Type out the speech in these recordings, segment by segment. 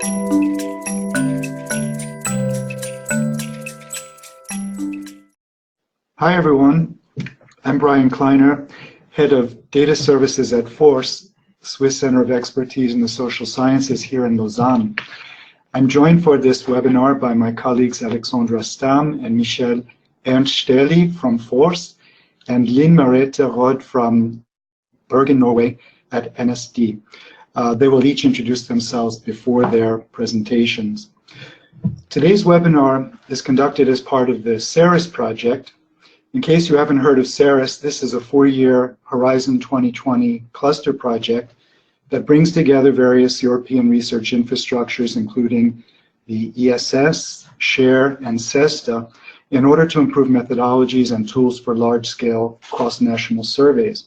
Hi everyone, I'm Brian Kleiner, Head of Data Services at FORCE, Swiss Center of Expertise in the Social Sciences here in Lausanne. I'm joined for this webinar by my colleagues Alexandra Stam and Michel Ernst-Sterli from FORCE and Lynn Merete Rod from Bergen, Norway at NSD. They will each introduce themselves before their presentations. Today's webinar is conducted as part of the CERIS project. In case you haven't heard of CERIS, this is a 4-year Horizon 2020 cluster project that brings together various European research infrastructures, including the ESS, SHARE, and CESTA, in order to improve methodologies and tools for large-scale cross-national surveys.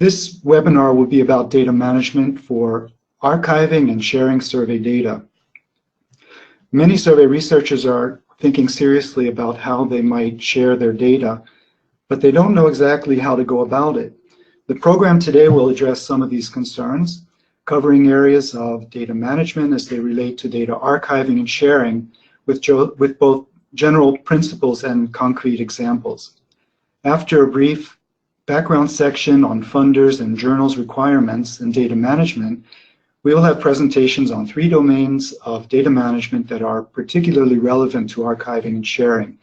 This webinar will be about data management for archiving and sharing survey data. Many survey researchers are thinking seriously about how they might share their data, but they don't know exactly how to go about it. The program today will address some of these concerns, covering areas of data management as they relate to data archiving and sharing with both general principles and concrete examples. After a brief background section on funders and journals requirements and data management, we will have presentations on 3 domains of data management that are particularly relevant to archiving and sharing: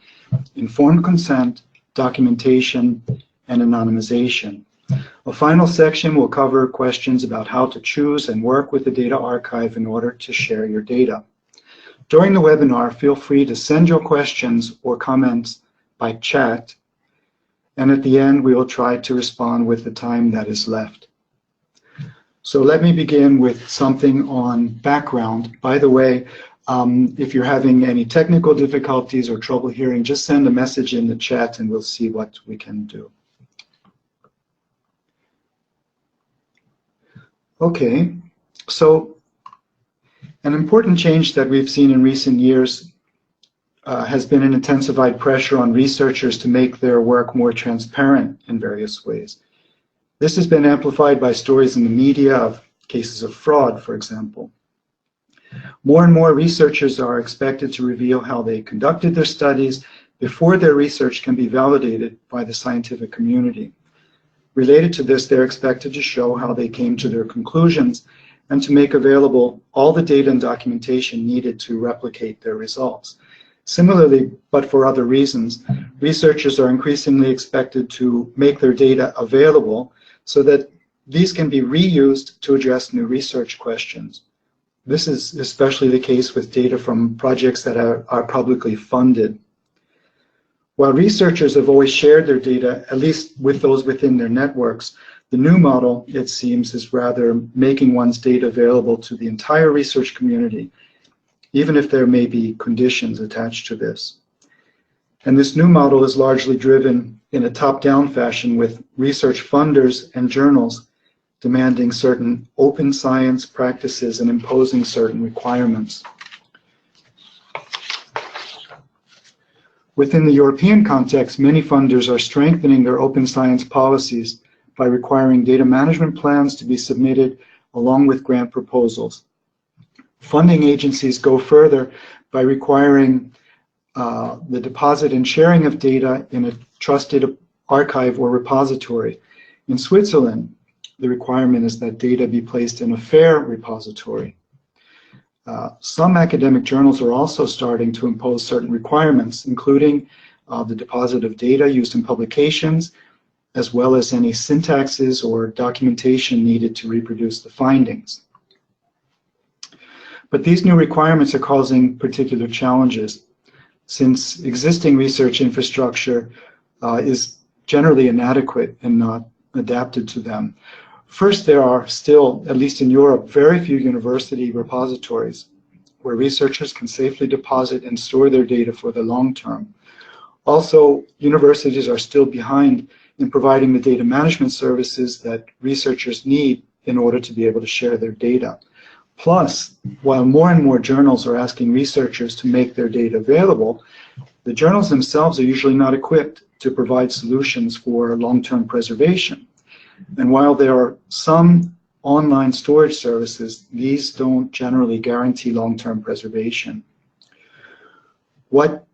informed consent, documentation, and anonymization. A final section will cover questions about how to choose and work with the data archive in order to share your data. During the webinar, feel free to send your questions or comments by chat, and at the end we will try to respond with the time that is left. So let me begin with something on background. By the way, if you're having any technical difficulties or trouble hearing, just send a message in the chat and we'll see what we can do. Okay, so an important change that we've seen in recent years has been an intensified pressure on researchers to make their work more transparent in various ways. This has been amplified by stories in the media of cases of fraud, for example. More and more researchers are expected to reveal how they conducted their studies before their research can be validated by the scientific community. Related to this, they're expected to show how they came to their conclusions and to make available all the data and documentation needed to replicate their results. Similarly, but for other reasons, researchers are increasingly expected to make their data available so that these can be reused to address new research questions. This is especially the case with data from projects that are publicly funded. While researchers have always shared their data, at least with those within their networks, the new model, it seems, is rather making one's data available to the entire research community, even if there may be conditions attached to this. And this new model is largely driven in a top-down fashion, with research funders and journals demanding certain open science practices and imposing certain requirements. Within the European context, many funders are strengthening their open science policies by requiring data management plans to be submitted along with grant proposals. Funding agencies go further by requiring the deposit and sharing of data in a trusted archive or repository. In Switzerland, the requirement is that data be placed in a FAIR repository. Some academic journals are also starting to impose certain requirements, including the deposit of data used in publications, as well as any syntaxes or documentation needed to reproduce the findings. But these new requirements are causing particular challenges, since existing research infrastructure is generally inadequate and not adapted to them. First, there are still, at least in Europe, very few university repositories where researchers can safely deposit and store their data for the long term. Also, universities are still behind in providing the data management services that researchers need in order to be able to share their data. Plus, while more and more journals are asking researchers to make their data available, the journals themselves are usually not equipped to provide solutions for long-term preservation. And while there are some online storage services, these don't generally guarantee long-term preservation. What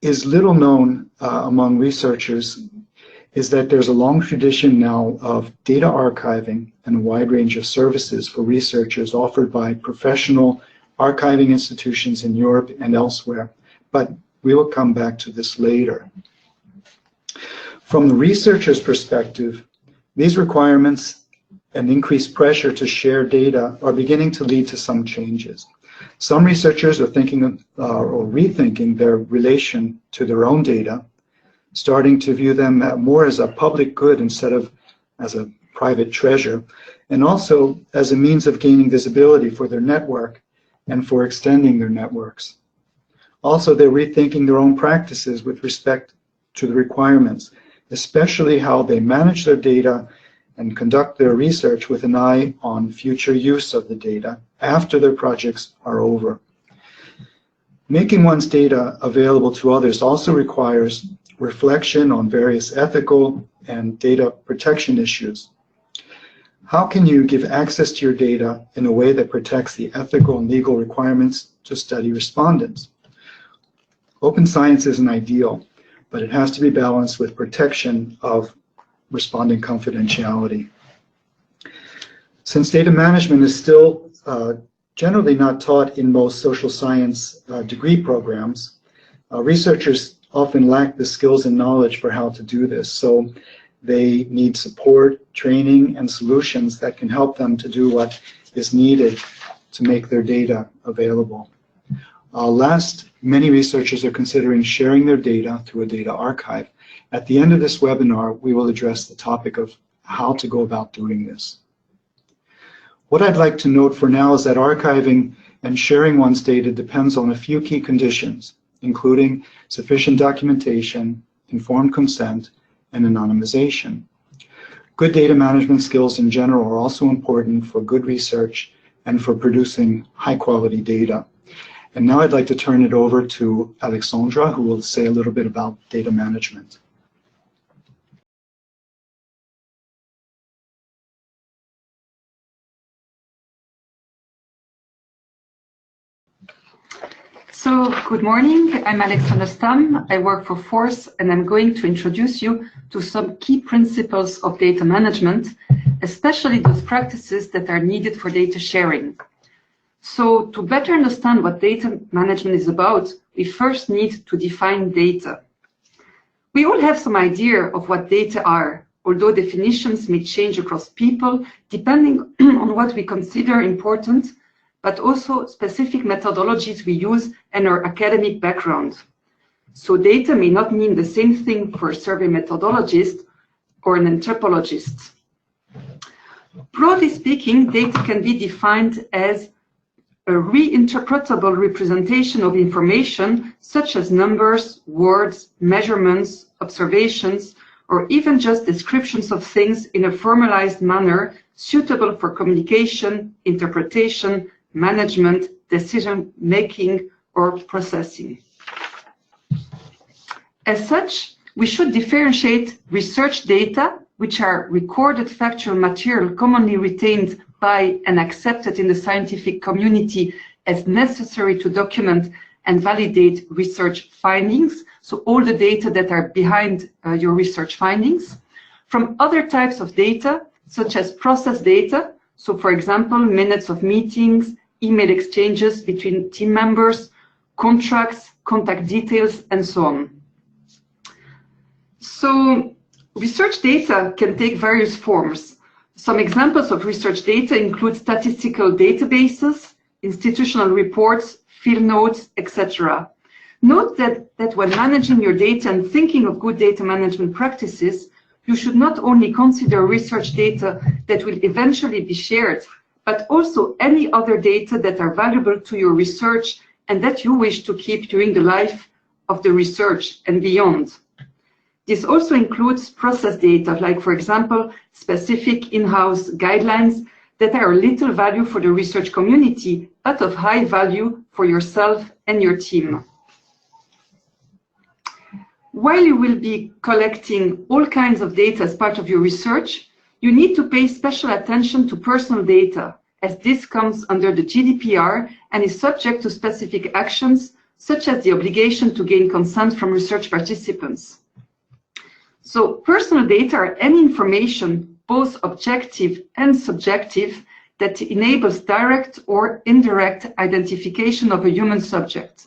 is little known among researchers is that there's a long tradition now of data archiving and a wide range of services for researchers offered by professional archiving institutions in Europe and elsewhere, but we will come back to this later. From the researcher's perspective, these requirements and increased pressure to share data are beginning to lead to some changes. Some researchers are thinking or rethinking their relation to their own data, starting to view them more as a public good instead of as a private treasure, and also as a means of gaining visibility for their network and for extending their networks. Also, they're rethinking their own practices with respect to the requirements, especially how they manage their data and conduct their research with an eye on future use of the data after their projects are over. Making one's data available to others also requires reflection on various ethical and data protection issues. How can you give access to your data in a way that protects the ethical and legal requirements to study respondents? Open science isn't ideal, but it has to be balanced with protection of respondent confidentiality. Since data management is still generally not taught in most social science degree programs, researchers often lack the skills and knowledge for how to do this. So they need support, training, and solutions that can help them to do what is needed to make their data available. Last, many researchers are considering sharing their data through a data archive. At the end of this webinar, we will address the topic of how to go about doing this. What I'd like to note for now is that archiving and sharing one's data depends on a few key conditions, including sufficient documentation, informed consent, and anonymization. Good data management skills in general are also important for good research and for producing high-quality data. And now I'd like to turn it over to Alexandra, who will say a little bit about data management. So, good morning, I'm Alexandra Stam, I work for Force, and I'm going to introduce you to some key principles of data management, especially those practices that are needed for data sharing. So, to better understand what data management is about, we first need to define data. We all have some idea of what data are, although definitions may change across people depending on what we consider important, but also specific methodologies we use and our academic background. So data may not mean the same thing for a survey methodologist or an anthropologist. Broadly speaking, data can be defined as a reinterpretable representation of information such as numbers, words, measurements, observations, or even just descriptions of things in a formalized manner suitable for communication, interpretation, management, decision-making, or processing. As such, we should differentiate research data, which are recorded factual material commonly retained by and accepted in the scientific community as necessary to document and validate research findings, so all the data that are behind your research findings, from other types of data, such as process data, so for example, minutes of meetings, email exchanges between team members, contracts, contact details, and so on. So research data can take various forms. Some examples of research data include statistical databases, institutional reports, field notes, etc. Note that when managing your data and thinking of good data management practices, you should not only consider research data that will eventually be shared, but also any other data that are valuable to your research and that you wish to keep during the life of the research and beyond. This also includes process data, like, for example, specific in-house guidelines that are of little value for the research community, but of high value for yourself and your team. While you will be collecting all kinds of data as part of your research, you need to pay special attention to personal data, as this comes under the GDPR and is subject to specific actions, such as the obligation to gain consent from research participants. So personal data are any information, both objective and subjective, that enables direct or indirect identification of a human subject.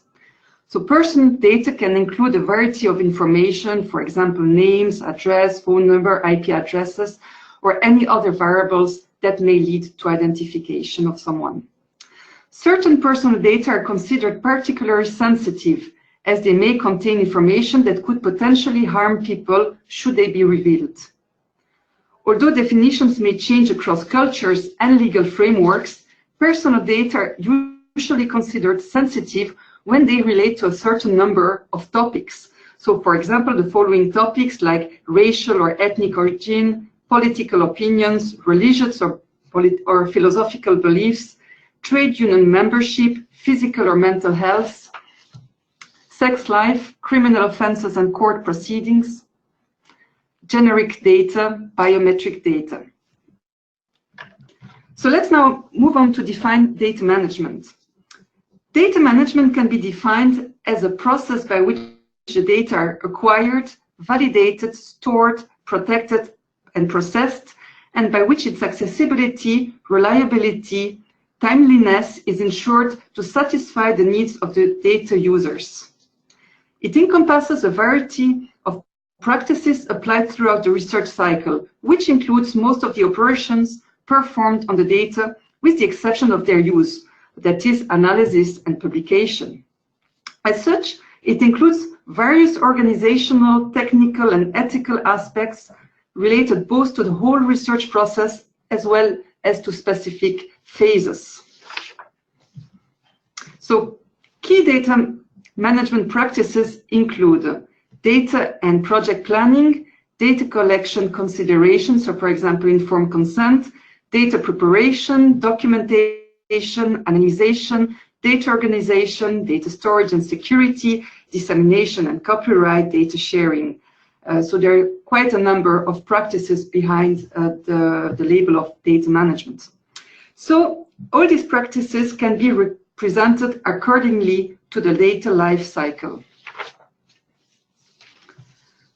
So personal data can include a variety of information, for example, names, address, phone number, IP addresses, or any other variables that may lead to identification of someone. Certain personal data are considered particularly sensitive, as they may contain information that could potentially harm people should they be revealed. Although definitions may change across cultures and legal frameworks, personal data are usually considered sensitive when they relate to a certain number of topics. So, for example, the following topics like racial or ethnic origin, political opinions, religious or philosophical beliefs, trade union membership, physical or mental health, sex life, criminal offenses and court proceedings, generic data, biometric data. So let's now move on to define data management. Data management can be defined as a process by which the data are acquired, validated, stored, protected, and processed, and by which its accessibility, reliability, timeliness is ensured to satisfy the needs of the data users. It encompasses a variety of practices applied throughout the research cycle, which includes most of the operations performed on the data, with the exception of their use, that is, analysis and publication. As such, it includes various organizational, technical, and ethical aspects related both to the whole research process as well as to specific phases. So, key data management practices include data and project planning, data collection considerations, so for example, informed consent, data preparation, documentation, anonymization, data organization, data storage and security, dissemination and copyright, data sharing. So there are quite a number of practices behind the label of data management. So all these practices can be represented accordingly to the data life cycle.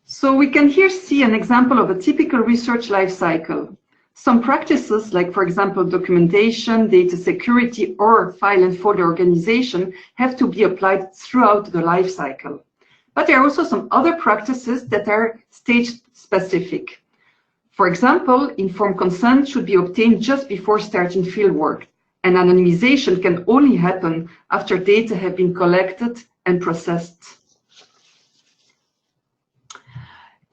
So we can here see an example of a typical research life cycle. Some practices, like for example documentation, data security, or file and folder organization, have to be applied throughout the life cycle. But there are also some other practices that are stage specific. For example, informed consent should be obtained just before starting fieldwork, and anonymization can only happen after data have been collected and processed.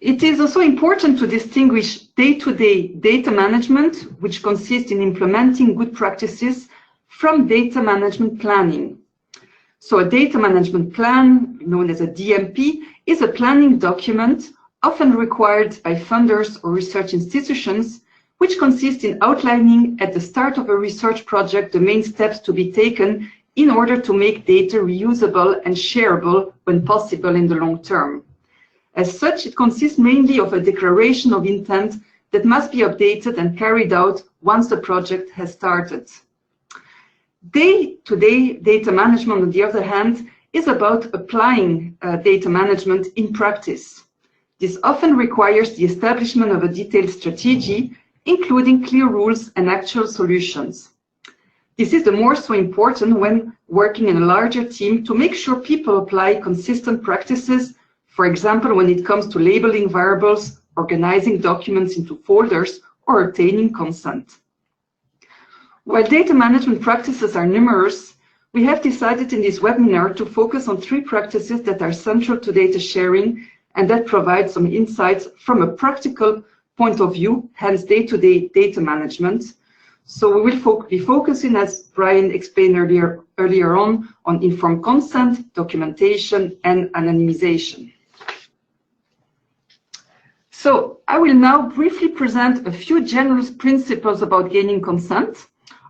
It is also important to distinguish day-to-day data management, which consists in implementing good practices, from data management planning. So a data management plan, known as a DMP, is a planning document often required by funders or research institutions, which consists in outlining at the start of a research project the main steps to be taken in order to make data reusable and shareable when possible in the long term. As such, it consists mainly of a declaration of intent that must be updated and carried out once the project has started. Day-to-day data management, on the other hand, is about applying data management in practice. This often requires the establishment of a detailed strategy, including clear rules and actual solutions. This is the more so important when working in a larger team to make sure people apply consistent practices. For example, when it comes to labeling variables, organizing documents into folders, or obtaining consent. While data management practices are numerous, we have decided in this webinar to focus on 3 practices that are central to data sharing and that provide some insights from a practical point of view, hence day-to-day data management. So we will be focusing, as Brian explained earlier on informed consent, documentation, and anonymization. So I will now briefly present a few general principles about gaining consent.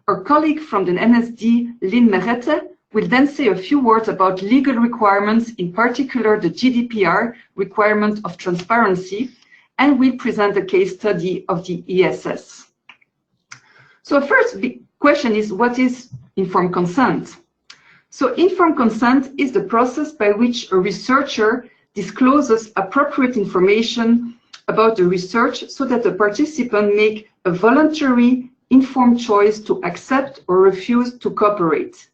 Our colleague from the NSD, Lynn Merette, will then say a few words about legal requirements, in particular the GDPR requirement of transparency, and we'll present a case study of the ESS. So first big question is, what is informed consent? So informed consent is the process by which a researcher discloses appropriate information about the research so that the participant make a voluntary, informed choice to accept or refuse to cooperate.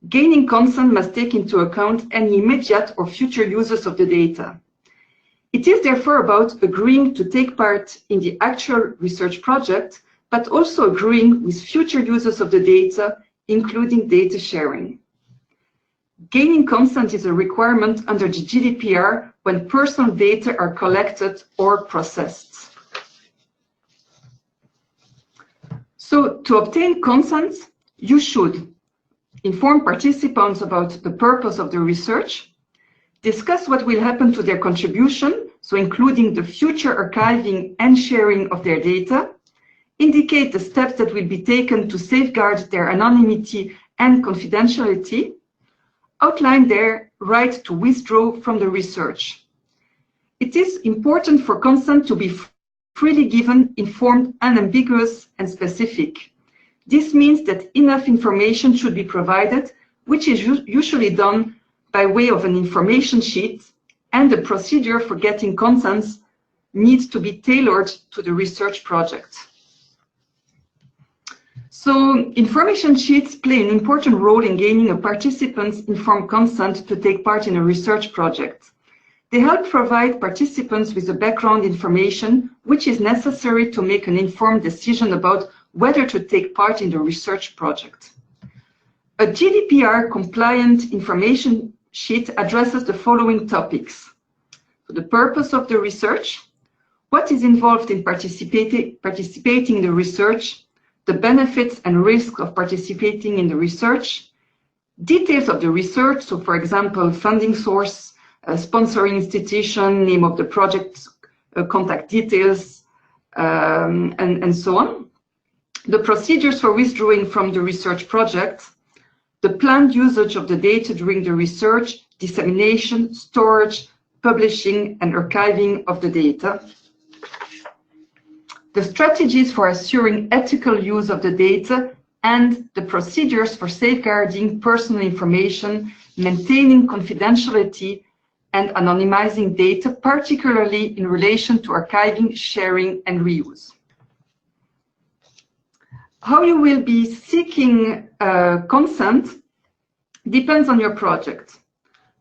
Gaining consent must take into account any immediate or future uses of the data. It is therefore about agreeing to take part in the actual research project, but also agreeing with future users of the data, including data sharing. Gaining consent is a requirement under the GDPR when personal data are collected or processed. So to obtain consent, you should inform participants about the purpose of the research, discuss what will happen to their contribution, so including the future archiving and sharing of their data, indicate the steps that will be taken to safeguard their anonymity and confidentiality, outline their right to withdraw from the research. It is important for consent to be freely given, informed, unambiguous, and specific. This means that enough information should be provided, which is usually done by way of an information sheet, and the procedure for getting consents needs to be tailored to the research project. So information sheets play an important role in gaining a participant's informed consent to take part in a research project. They help provide participants with the background information which is necessary to make an informed decision about whether to take part in the research project. A GDPR compliant information sheet addresses the following topics: the purpose of the research, what is involved in participating in the research, the benefits and risks of participating in the research, details of the research, so for example, funding source, sponsoring institution, name of the project, contact details, and so on, the procedures for withdrawing from the research project, the planned usage of the data during the research, dissemination, storage, publishing, and archiving of the data, the strategies for assuring ethical use of the data, and the procedures for safeguarding personal information, maintaining confidentiality, and anonymizing data, particularly in relation to archiving, sharing, and reuse. How you will be seeking consent depends on your project.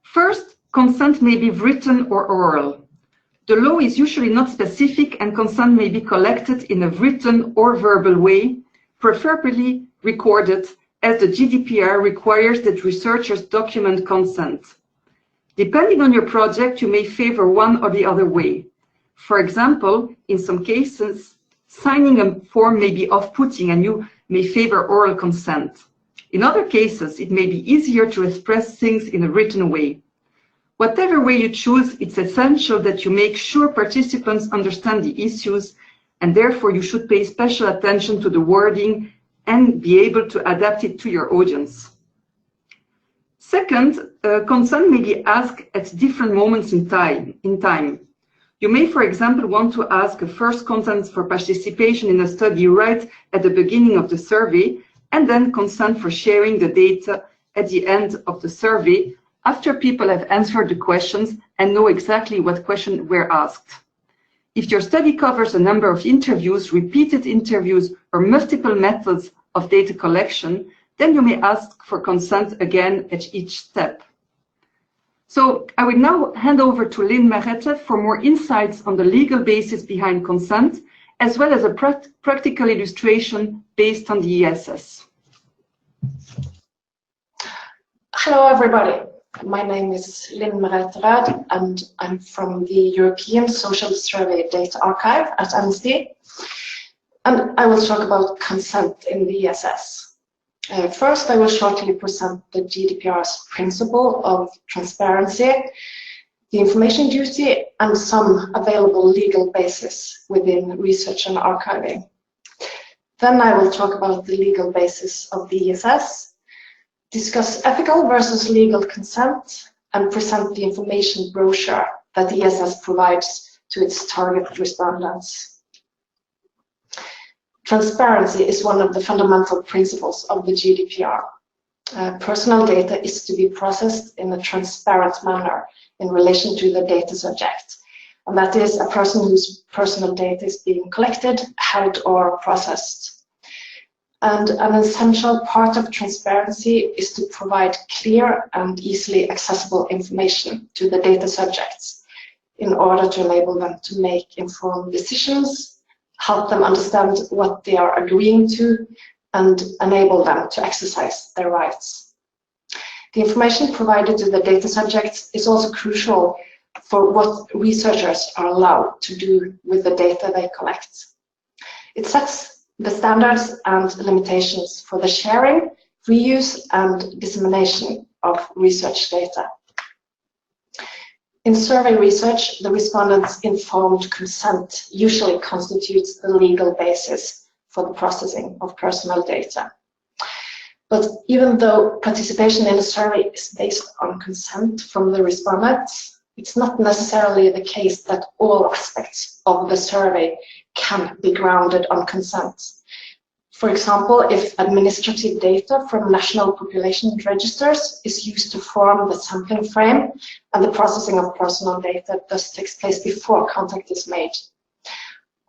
First, consent may be written or oral. The law is usually not specific, and consent may be collected in a written or verbal way, preferably recorded, as the GDPR requires that researchers document consent. Depending on your project, you may favor one or the other way. For example, in some cases, signing a form may be off-putting and you may favor oral consent. In other cases, it may be easier to express things in a written way. Whatever way you choose, it's essential that you make sure participants understand the issues, and therefore you should pay special attention to the wording and be able to adapt it to your audience. Second, consent may be asked at different moments in time. You may, for example, want to ask a first consent for participation in a study right at the beginning of the survey, and then consent for sharing the data at the end of the survey, after people have answered the questions and know exactly what questions were asked. If your study covers a number of interviews, repeated interviews, or multiple methods of data collection, then you may ask for consent again at each step. So I will now hand over to Lynn Marette for more insights on the legal basis behind consent, as well as a practical illustration based on the ESS. Hello, everybody. My name is Lynn Marette, and I'm from the European Social Survey Data Archive at MSD. And I will talk about consent in the ESS. First, I will shortly present the GDPR's principle of transparency, the information duty, and some available legal basis within research and archiving. Then I will talk about the legal basis of the ESS, discuss ethical versus legal consent, and present the information brochure that the ESS provides to its target respondents. Transparency is one of the fundamental principles of the GDPR. Personal data is to be processed in a transparent manner in relation to the data subject. And that is a person whose personal data is being collected, held, or processed. And an essential part of transparency is to provide clear and easily accessible information to the data subjects in order to enable them to make informed decisions, help them understand what they are agreeing to, and enable them to exercise their rights. The information provided to the data subjects is also crucial for what researchers are allowed to do with the data they collect. It sets the standards and limitations for the sharing, reuse, and dissemination of research data. In survey research, the respondents' informed consent usually constitutes the legal basis for the processing of personal data. But even though participation in a survey is based on consent from the respondents, it's not necessarily the case that all aspects of the survey can be grounded on consent. For example, if administrative data from national population registers is used to form the sampling frame and the processing of personal data thus takes place before contact is made,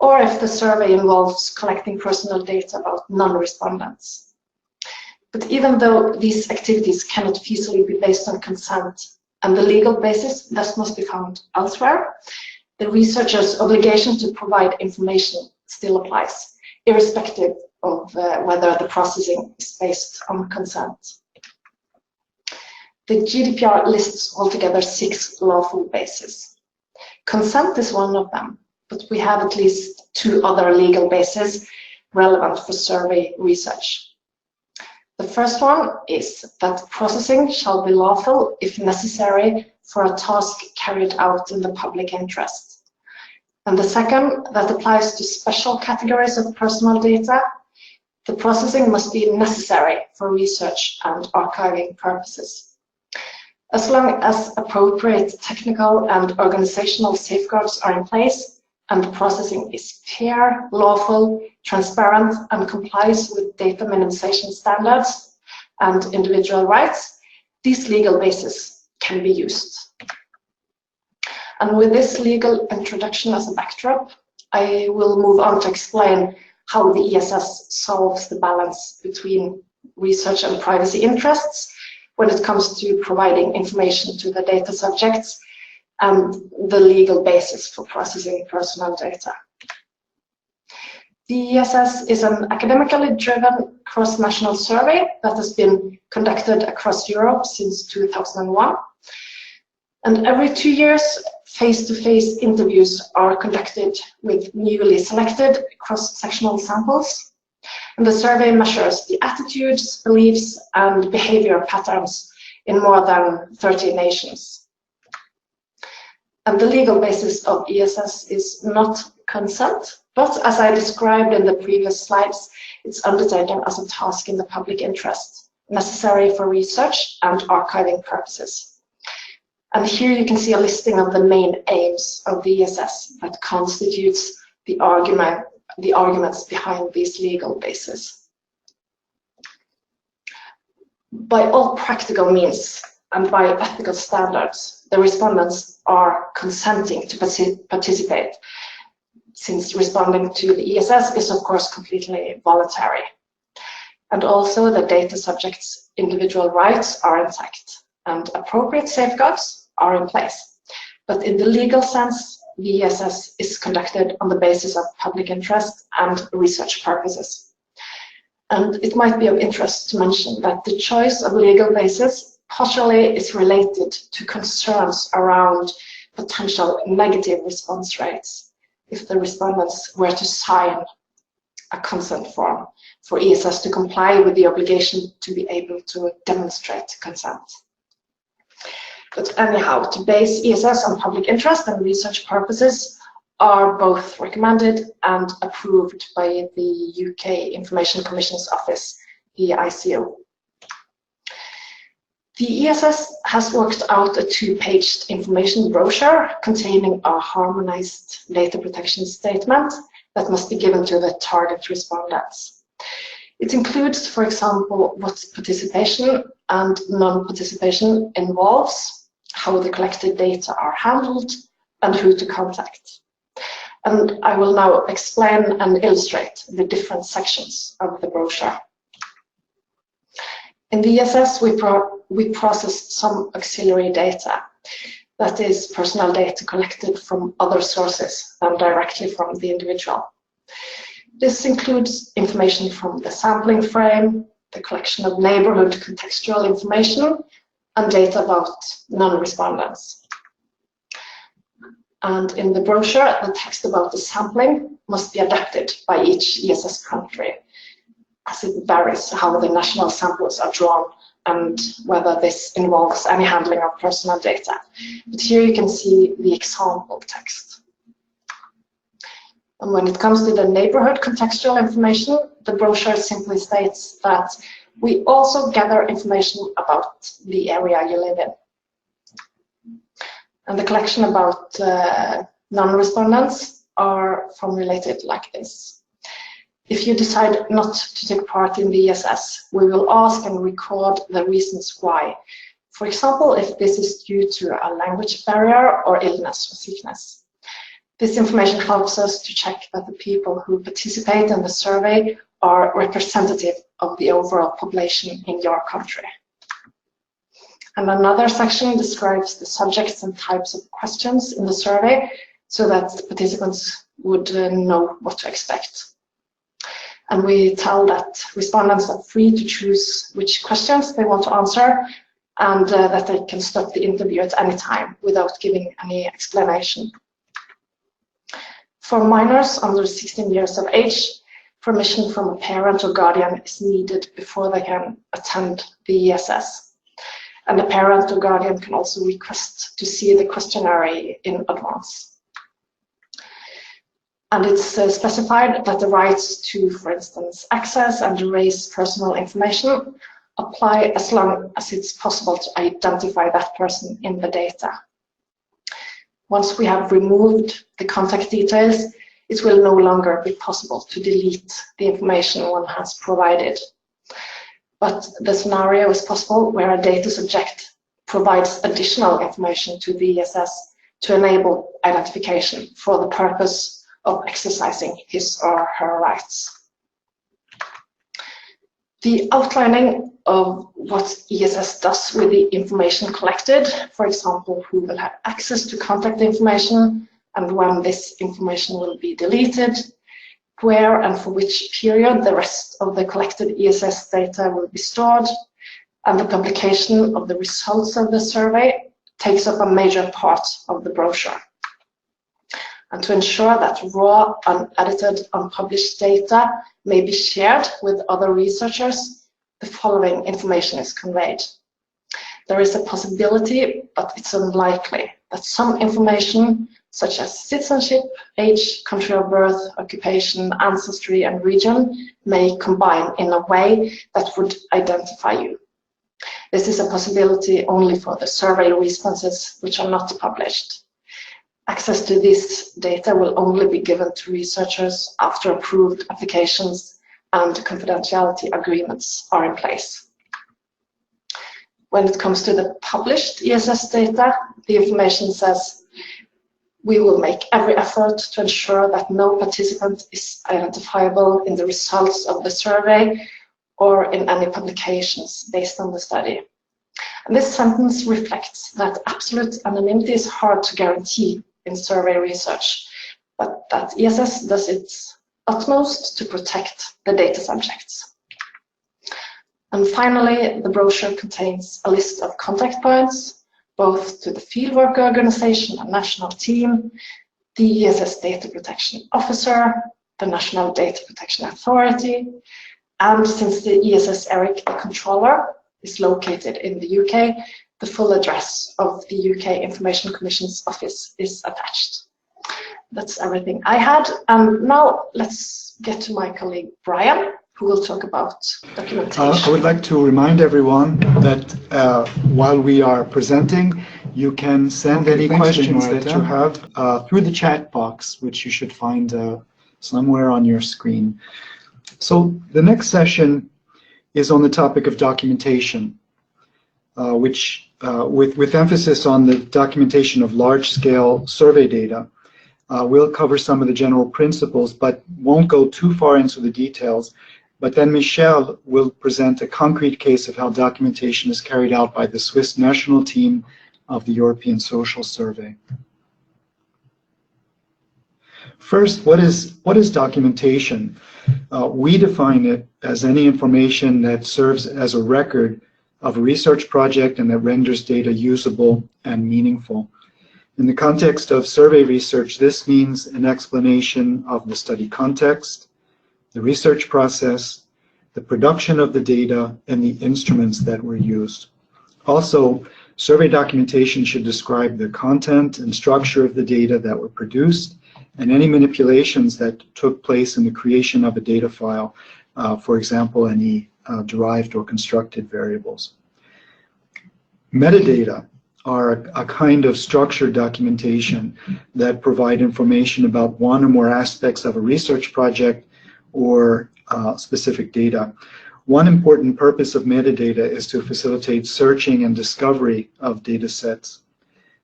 or if the survey involves collecting personal data about non-respondents. But even though these activities cannot feasibly be based on consent and the legal basis thus must be found elsewhere, the researcher's obligation to provide information still applies, irrespective of whether the processing is based on consent. The GDPR lists altogether 6 lawful bases. Consent is one of them, but we have at least 2 other legal bases relevant for survey research. The first one is that processing shall be lawful if necessary for a task carried out in the public interest. And the second, that applies to special categories of personal data. The processing must be necessary for research and archiving purposes. As long as appropriate technical and organizational safeguards are in place, and the processing is fair, lawful, transparent, and complies with data minimization standards and individual rights, these legal bases can be used. And with this legal introduction as a backdrop, I will move on to explain how the ESS solves the balance between research and privacy interests when it comes to providing information to the data subjects and the legal basis for processing personal data. The ESS is an academically driven cross-national survey that has been conducted across Europe since 2001. And every 2 years, face-to-face interviews are conducted with newly selected cross-sectional samples. And the survey measures the attitudes, beliefs, and behavior patterns in more than 30 nations. And the legal basis of ESS is not consent, but as I described in the previous slides, it's undertaken as a task in the public interest, necessary for research and archiving purposes. And here you can see a listing of the main aims of the ESS that constitutes the arguments behind these legal bases. By all practical means and by ethical standards, the respondents are consenting to participate, since responding to the ESS is of course completely voluntary. And also the data subjects' individual rights are intact and appropriate safeguards are in place. But in the legal sense, the ESS is conducted on the basis of public interest and research purposes. And it might be of interest to mention that the choice of legal basis partially is related to concerns around potential negative response rates if the respondents were to sign a consent form for ESS to comply with the obligation to be able to demonstrate consent. But anyhow, to base ESS on public interest and research purposes are both recommended and approved by the UK Information Commission's Office, the ICO. The ESS has worked out a two-page information brochure containing a harmonized data protection statement that must be given to the target respondents. It includes, for example, what participation and non-participation involves, how the collected data are handled, and who to contact. And I will now explain and illustrate the different sections of the brochure. In the ESS, we process some auxiliary data, that is, personal data collected from other sources than directly from the individual. This includes information from the sampling frame, the collection of neighborhood contextual information, and data about non-respondents. And in the brochure, the text about the sampling must be adapted by each ESS country, as it varies how the national samples are drawn and whether this involves any handling of personal data. But here you can see the example text. And when it comes to the neighborhood contextual information, the brochure simply states that we also gather information about the area you live in. And the collection about non-respondents are formulated like this. If you decide not to take part in the ESS, we will ask and record the reasons why. For example, if this is due to a language barrier or illness or sickness. This information helps us to check that the people who participate in the survey are representative of the overall population in your country. And another section describes the subjects and types of questions in the survey so that participants would know what to expect. And we tell that respondents are free to choose which questions they want to answer and that they can stop the interview at any time without giving any explanation. For minors under 16 years of age, permission from a parent or guardian is needed before they can attend the ESS. And the parent or guardian can also request to see the questionnaire in advance. And it's specified that the rights to, for instance, access and erase personal information apply as long as it's possible to identify that person in the data. Once we have removed the contact details, it will no longer be possible to delete the information one has provided. But the scenario is possible where a data subject provides additional information to the ESS to enable identification for the purpose of exercising his or her rights. The outlining of what ESS does with the information collected, for example, who will have access to contact information and when this information will be deleted, where and for which period the rest of the collected ESS data will be stored, and the publication of the results of the survey takes up a major part of the brochure. And to ensure that raw, unedited, unpublished data may be shared with other researchers, the following information is conveyed. There is a possibility, but it's unlikely, that some information, such as citizenship, age, country of birth, occupation, ancestry, and region, may combine in a way that would identify you. This is a possibility only for the survey responses which are not published. Access to this data will only be given to researchers after approved applications and confidentiality agreements are in place. When it comes to the published ESS data, the information says, we will make every effort to ensure that no participant is identifiable in the results of the survey or in any publications based on the study. And this sentence reflects that absolute anonymity is hard to guarantee in survey research, but that ESS does its utmost to protect the data subjects. And finally, the brochure contains a list of contact points, both to the fieldwork organization and national team, the ESS data protection officer, the National Data Protection Authority, and since the ESS ERIC, the controller, is located in the UK, the full address of the UK Information Commission's office is attached. That's everything I had. And now let's get to my colleague Brian, who will talk about documentation. I would like to remind everyone that while we are presenting, you can send any questions that you have through the chat box, which you should find somewhere on your screen. So the next session is on the topic of documentation, which with emphasis on the documentation of large-scale survey data. We'll cover some of the general principles, but won't go too far into the details. But then Michel will present a concrete case of how documentation is carried out by the Swiss national team of the European Social Survey. First, what is documentation? We define it as any information that serves as a record of a research project and that renders data usable and meaningful. In the context of survey research, this means an explanation of the study context, the research process, the production of the data, and the instruments that were used. Also, survey documentation should describe the content and structure of the data that were produced and any manipulations that took place in the creation of a data file, for example, any derived or constructed variables. Metadata are a kind of structured documentation that provide information about one or more aspects of a research project or specific data. One important purpose of metadata is to facilitate searching and discovery of data sets.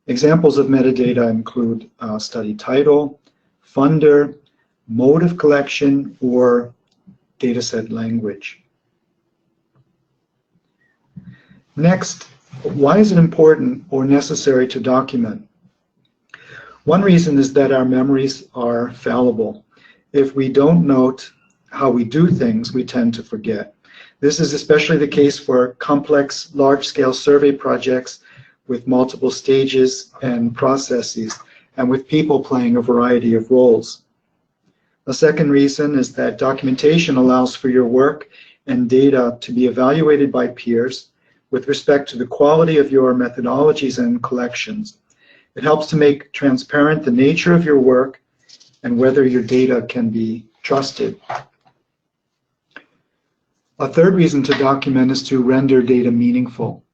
Examples of metadata include study title, funder, mode of collection, or dataset language. Next, why is it important or necessary to document? One reason is that our memories are fallible. If we don't note how we do things, we tend to forget. This is especially the case for complex, large-scale survey projects with multiple stages and processes, and with people playing a variety of roles. A second reason is that documentation allows for your work and data to be evaluated by peers with respect to the quality of your methodologies and collections. It helps to make transparent the nature of your work and whether your data can be trusted. A third reason to document is to render data meaningful.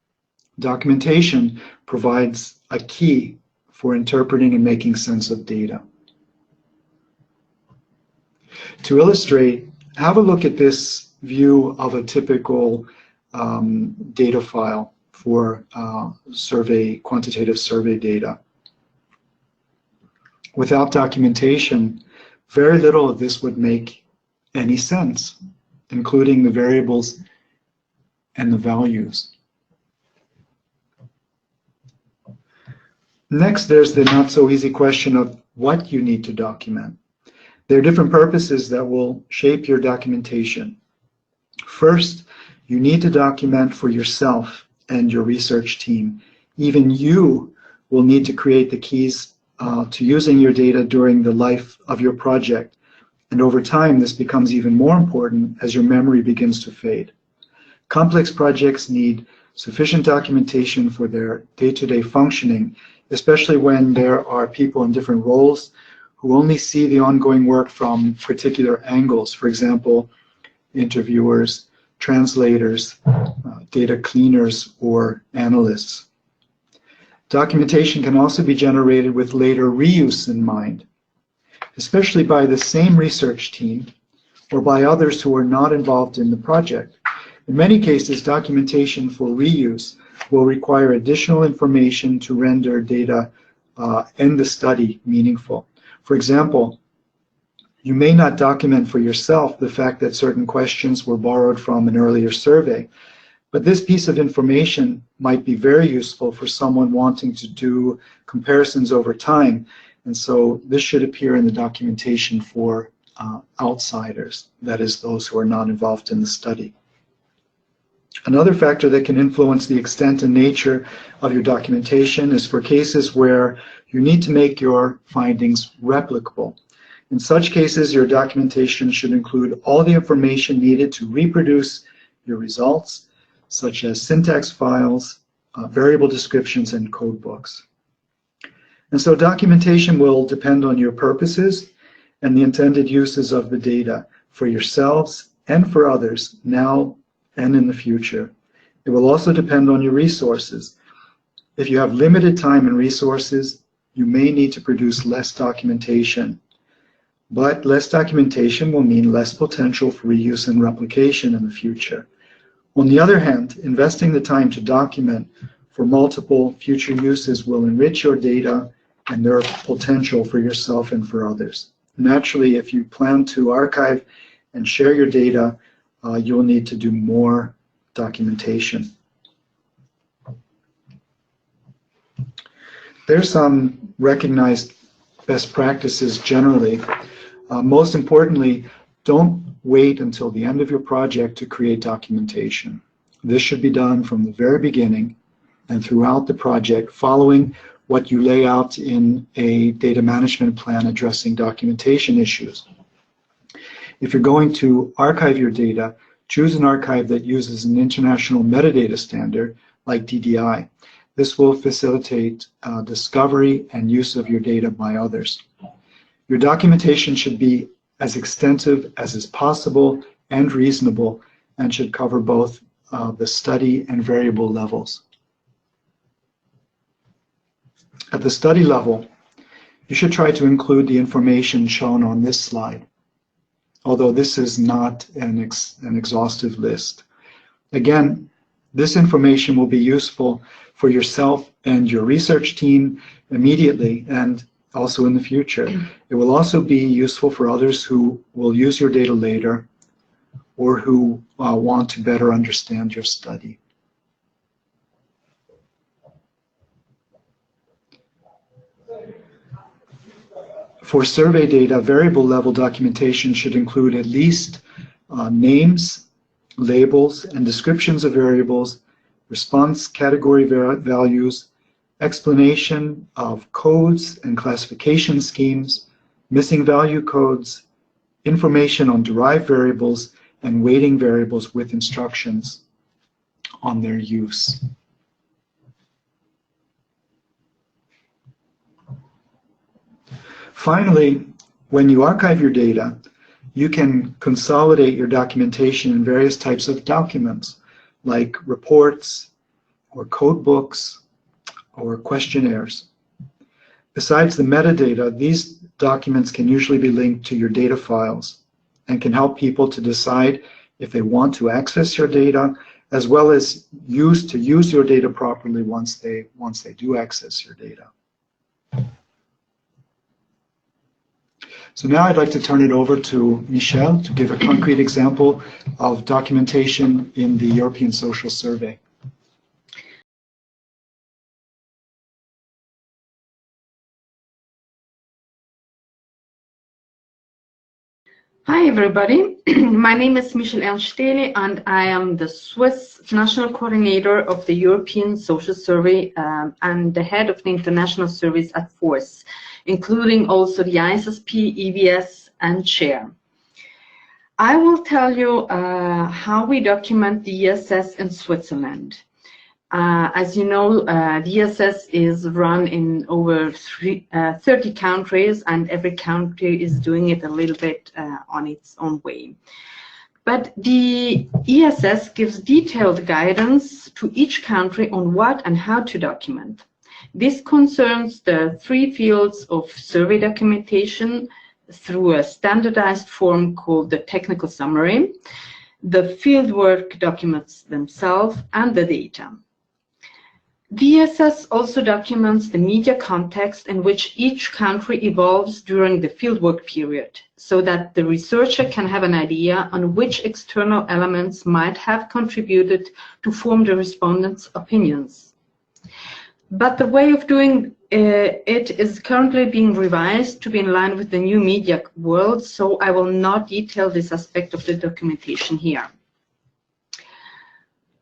Documentation provides a key for interpreting and making sense of data. To illustrate, have a look at this view of a typical data file for quantitative survey data. Without documentation, very little of this would make any sense, including the variables and the values. Next, there's the not so easy question of what you need to document. There are different purposes that will shape your documentation. First, you need to document for yourself and your research team. Even you will need to create the keys to using your data during the life of your project. And over time, this becomes even more important as your memory begins to fade. Complex projects need sufficient documentation for their day-to-day functioning, especially when there are people in different roles who only see the ongoing work from particular angles. For example, interviewers, translators, data cleaners, or analysts. Documentation can also be generated with later reuse in mind, especially by the same research team or by others who are not involved in the project. In many cases, documentation for reuse will require additional information to render data in the study meaningful. For example, you may not document for yourself the fact that certain questions were borrowed from an earlier survey, but this piece of information might be very useful for someone wanting to do comparisons over time, and so this should appear in the documentation for outsiders, that is, those who are not involved in the study. Another factor that can influence the extent and nature of your documentation is for cases where you need to make your findings replicable. In such cases, your documentation should include all the information needed to reproduce your results, such as syntax files, variable descriptions, and code books. And so documentation will depend on your purposes and the intended uses of the data for yourselves and for others, now and in the future. It will also depend on your resources. If you have limited time and resources, you may need to produce less documentation. But less documentation will mean less potential for reuse and replication in the future. On the other hand, investing the time to document for multiple future uses will enrich your data and their potential for yourself and for others. Naturally, if you plan to archive and share your data, you will need to do more documentation. There's some recognized best practices generally. Most importantly, don't wait until the end of your project to create documentation. This should be done from the very beginning and throughout the project, following what you lay out in a data management plan addressing documentation issues. If you're going to archive your data, choose an archive that uses an international metadata standard like DDI. This will facilitate discovery and use of your data by others. Your documentation should be as extensive as is possible and reasonable, and should cover both the study and variable levels. At the study level, you should try to include the information shown on this slide, although this is not an exhaustive list. Again, this information will be useful for yourself and your research team immediately and also in the future. It will also be useful for others who will use your data later or who want to better understand your study. For survey data, variable level documentation should include at least names, labels, and descriptions of variables, response category values, explanation of codes and classification schemes, missing value codes, information on derived variables, and weighting variables with instructions on their use. Finally, when you archive your data, you can consolidate your documentation in various types of documents, like reports, or code books, or questionnaires. Besides the metadata, these documents can usually be linked to your data files and can help people to decide if they want to access your data, as well as use your data properly once they do access your data. So now I'd like to turn it over to Michel to give a concrete example of documentation in the European Social Survey. Hi everybody, my name is Michel Ernstele and I am the Swiss National Coordinator of the European Social Survey and the head of the international surveys at FORCE, including also the ISSP, EVS and SHARE. I will tell you how we document the ESS in Switzerland. As you know, the ESS is run in over 30 countries, and every country is doing it a little bit on its own way. But the ESS gives detailed guidance to each country on what and how to document. This concerns the 3 fields of survey documentation through a standardized form called the technical summary, the fieldwork documents themselves, and the data. The ESS also documents the media context in which each country evolves during the fieldwork period, so that the researcher can have an idea on which external elements might have contributed to form the respondents' opinions. But the way of doing it is currently being revised to be in line with the new media world, so I will not detail this aspect of the documentation here.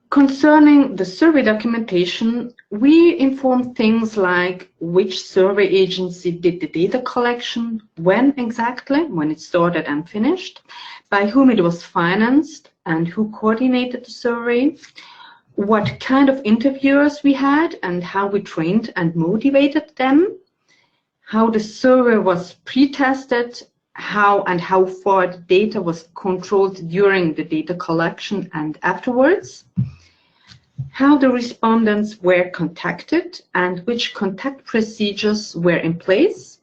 Concerning the survey documentation, we inform things like which survey agency did the data collection, when exactly, when it started and finished, by whom it was financed, and who coordinated the survey, what kind of interviewers we had and how we trained and motivated them, how the survey was pre-tested, how far the data was controlled during the data collection and afterwards, how the respondents were contacted and which contact procedures were in place,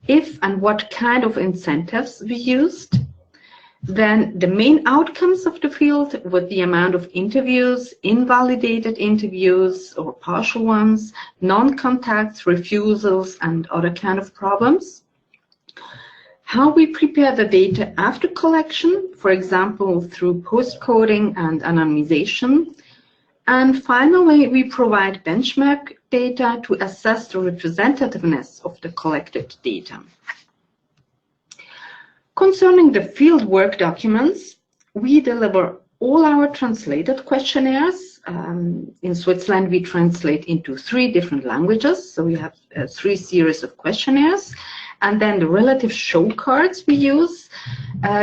if and what kind of incentives we used, then the main outcomes of the field with the amount of interviews, invalidated interviews or partial ones, non-contacts, refusals, and other kind of problems. How we prepare the data after collection, for example, through post-coding and anonymization. And finally, we provide benchmark data to assess the representativeness of the collected data. Concerning the fieldwork documents, we deliver all our translated questionnaires. In Switzerland, we translate into 3 different languages, so we have 3 series of questionnaires. And then the relative show cards we use.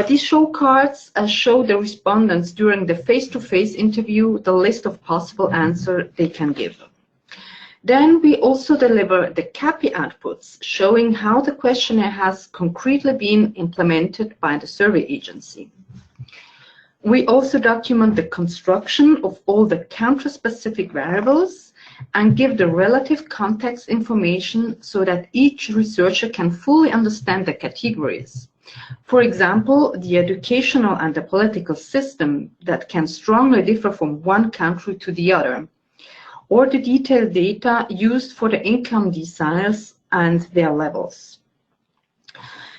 These show cards show the respondents during the face-to-face interview the list of possible answers they can give. Then we also deliver the CAPI outputs, showing how the questionnaire has concretely been implemented by the survey agency. We also document the construction of all the country-specific variables and give the relative context information so that each researcher can fully understand the categories. For example, the educational and the political system that can strongly differ from one country to the other, or the detailed data used for the income deciles and their levels.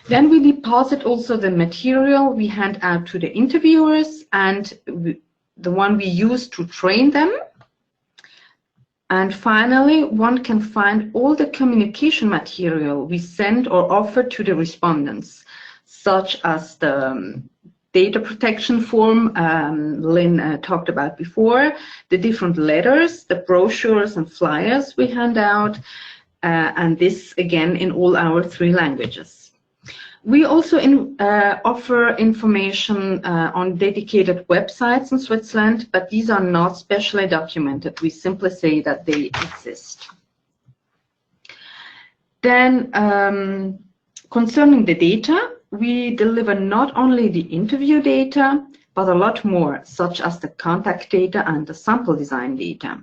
Then we deposit also the material we hand out to the interviewers and the one we use to train them. And finally, one can find all the communication material we send or offer to the respondents, such as the data protection form Lynn talked about before, the different letters, the brochures and flyers we hand out, and this again in all our 3 languages. We also offer information on dedicated websites in Switzerland, but these are not specially documented. We simply say that they exist. Then, concerning the data, we deliver not only the interview data, but a lot more, such as the contact data and the sample design data.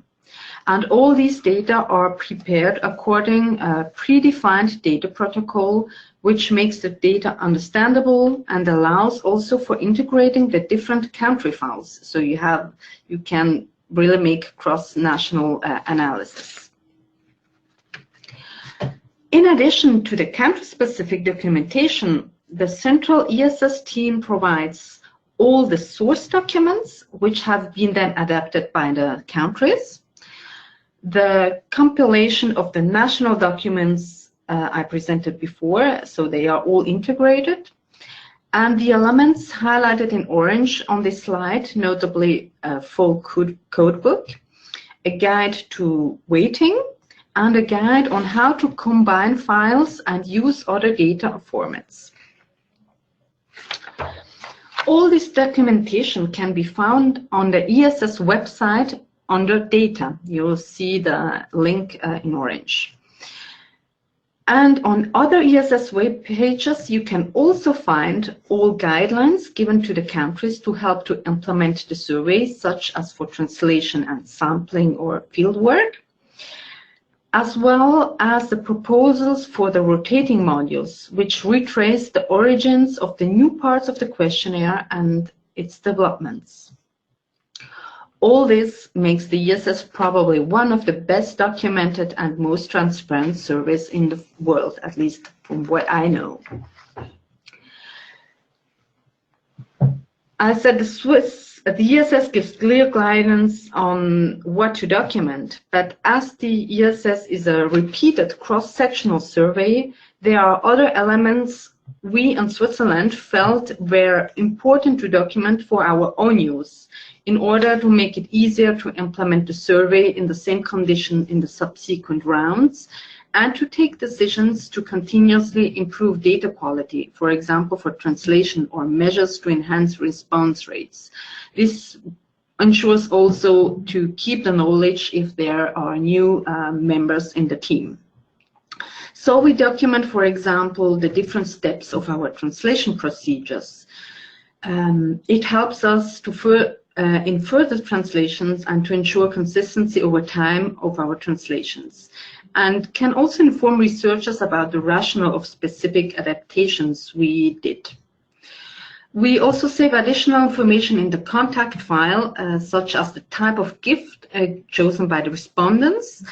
And all these data are prepared according a predefined data protocol, which makes the data understandable and allows also for integrating the different country files. So you can really make cross-national analysis. In addition to the country-specific documentation, the central ESS team provides all the source documents, which have been then adapted by the countries, the compilation of the national documents I presented before, so they are all integrated, and the elements highlighted in orange on this slide, notably a full codebook, a guide to weighting, and a guide on how to combine files and use other data formats. All this documentation can be found on the ESS website under data. You'll see the link in orange. And on other ESS web pages, you can also find all guidelines given to the countries to help to implement the surveys, such as for translation and sampling or fieldwork, as well as the proposals for the rotating modules, which retrace the origins of the new parts of the questionnaire and its developments. All this makes the ESS probably one of the best documented and most transparent surveys in the world, at least from what I know. I said the ESS gives clear guidance on what to document, but as the ESS is a repeated cross-sectional survey, there are other elements we in Switzerland felt were important to document for our own use, in order to make it easier to implement the survey in the same condition in the subsequent rounds, and to take decisions to continuously improve data quality, for example, for translation or measures to enhance response rates. This ensures also to keep the knowledge if there are new members in the team. So we document, for example, the different steps of our translation procedures. It helps us to in further translations and to ensure consistency over time of our translations, and can also inform researchers about the rationale of specific adaptations we did. We also save additional information in the contact file, such as the type of gift chosen by the respondents,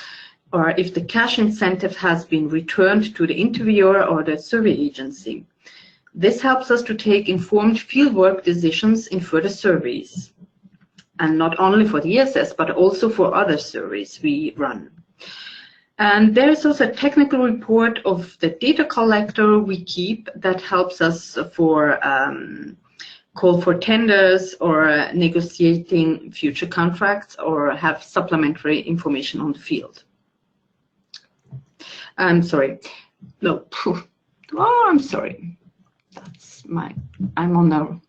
or if the cash incentive has been returned to the interviewer or the survey agency. This helps us to take informed fieldwork decisions in further surveys, and not only for the ESS, but also for other surveys we run. And there is also a technical report of the data collector we keep that helps us for call for tenders or negotiating future contracts or have supplementary information on the field. I'm sorry. No. Oh, I'm sorry. That's I'm on the.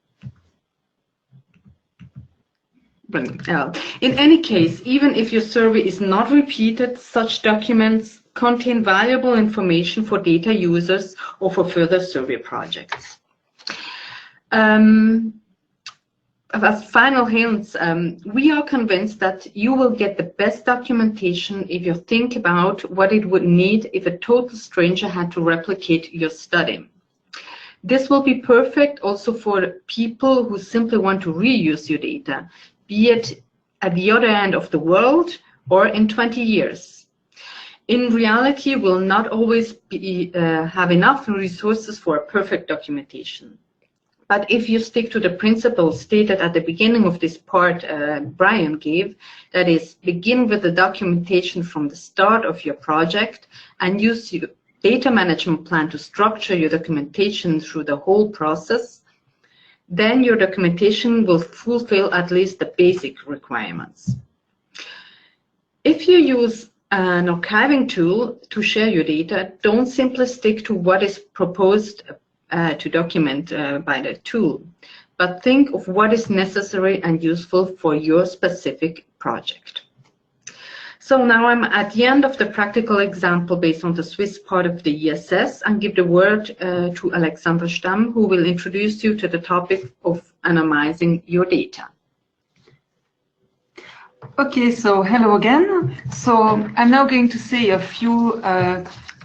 In any case, even if your survey is not repeated, such documents contain valuable information for data users or for further survey projects. As final hints, we are convinced that you will get the best documentation if you think about what it would need if a total stranger had to replicate your study. This will be perfect also for people who simply want to reuse your data, be it at the other end of the world or in 20 years. In reality, we'll not always have enough resources for a perfect documentation. But if you stick to the principles stated at the beginning of this part Brian gave, that is, begin with the documentation from the start of your project and use your data management plan to structure your documentation through the whole process, then your documentation will fulfill at least the basic requirements. If you use an archiving tool to share your data, don't simply stick to what is proposed to document by the tool, but think of what is necessary and useful for your specific project. So now I'm at the end of the practical example based on the Swiss part of the ESS, and give the word to Alexandra Stamm, who will introduce you to the topic of anonymizing your data. Okay, so hello again. So I'm now going to say a few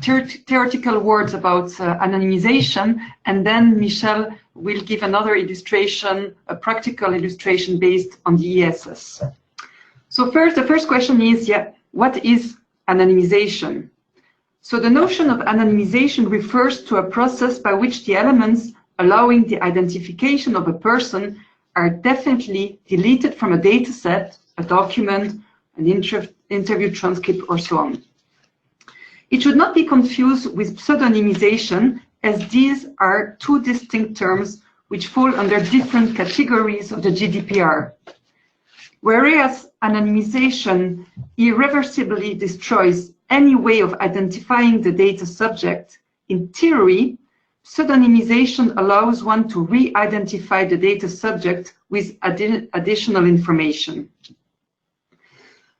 theoretical words about anonymization, and then Michel will give another illustration, a practical illustration based on the ESS. So first, the first question is, what is anonymization? So the notion of anonymization refers to a process by which the elements allowing the identification of a person are definitely deleted from a data set, a document, an interview transcript, or so on. It should not be confused with pseudonymization, as these are two distinct terms which fall under different categories of the GDPR. Whereas anonymization irreversibly destroys any way of identifying the data subject, in theory, pseudonymization allows one to re-identify the data subject with additional information.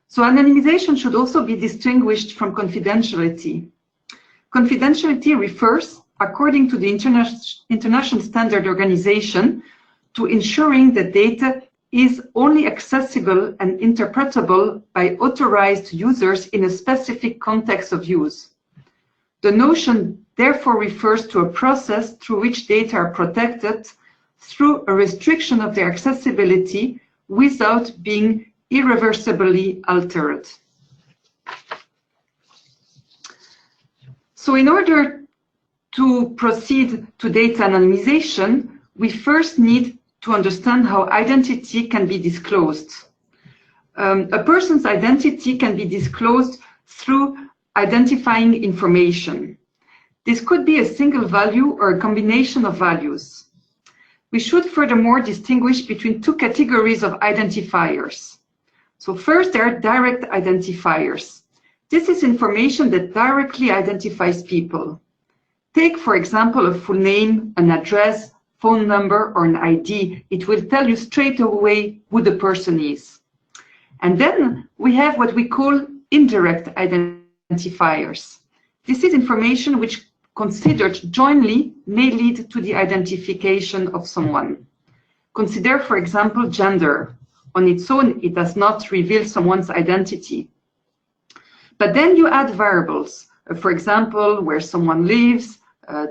So anonymization should also be distinguished from confidentiality. Confidentiality refers, according to the International Standard Organization, to ensuring that data is only accessible and interpretable by authorized users in a specific context of use. The notion therefore refers to a process through which data are protected through a restriction of their accessibility without being irreversibly altered. So in order to proceed to data anonymization, we first need to understand how identity can be disclosed. A person's identity can be disclosed through identifying information. This could be a single value or a combination of values. We should furthermore distinguish between two categories of identifiers. So first, there are direct identifiers. This is information that directly identifies people. Take, for example, a full name, an address, phone number, or an ID. It will tell you straight away who the person is. And then we have what we call indirect identifiers. This is information which, considered jointly, may lead to the identification of someone. Consider, for example, gender. On its own, it does not reveal someone's identity. But then you add variables, for example, where someone lives,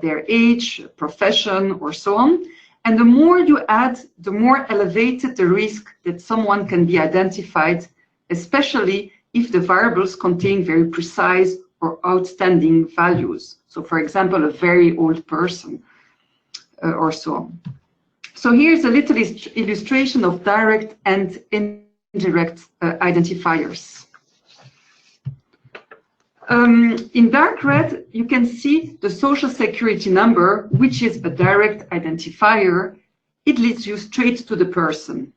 their age, profession, or so on. And the more you add, the more elevated the risk that someone can be identified, especially if the variables contain very precise or outstanding values. So, for example, a very old person or so on. So here's a little illustration of direct and indirect identifiers. In dark red, you can see the social security number, which is a direct identifier. It leads you straight to the person.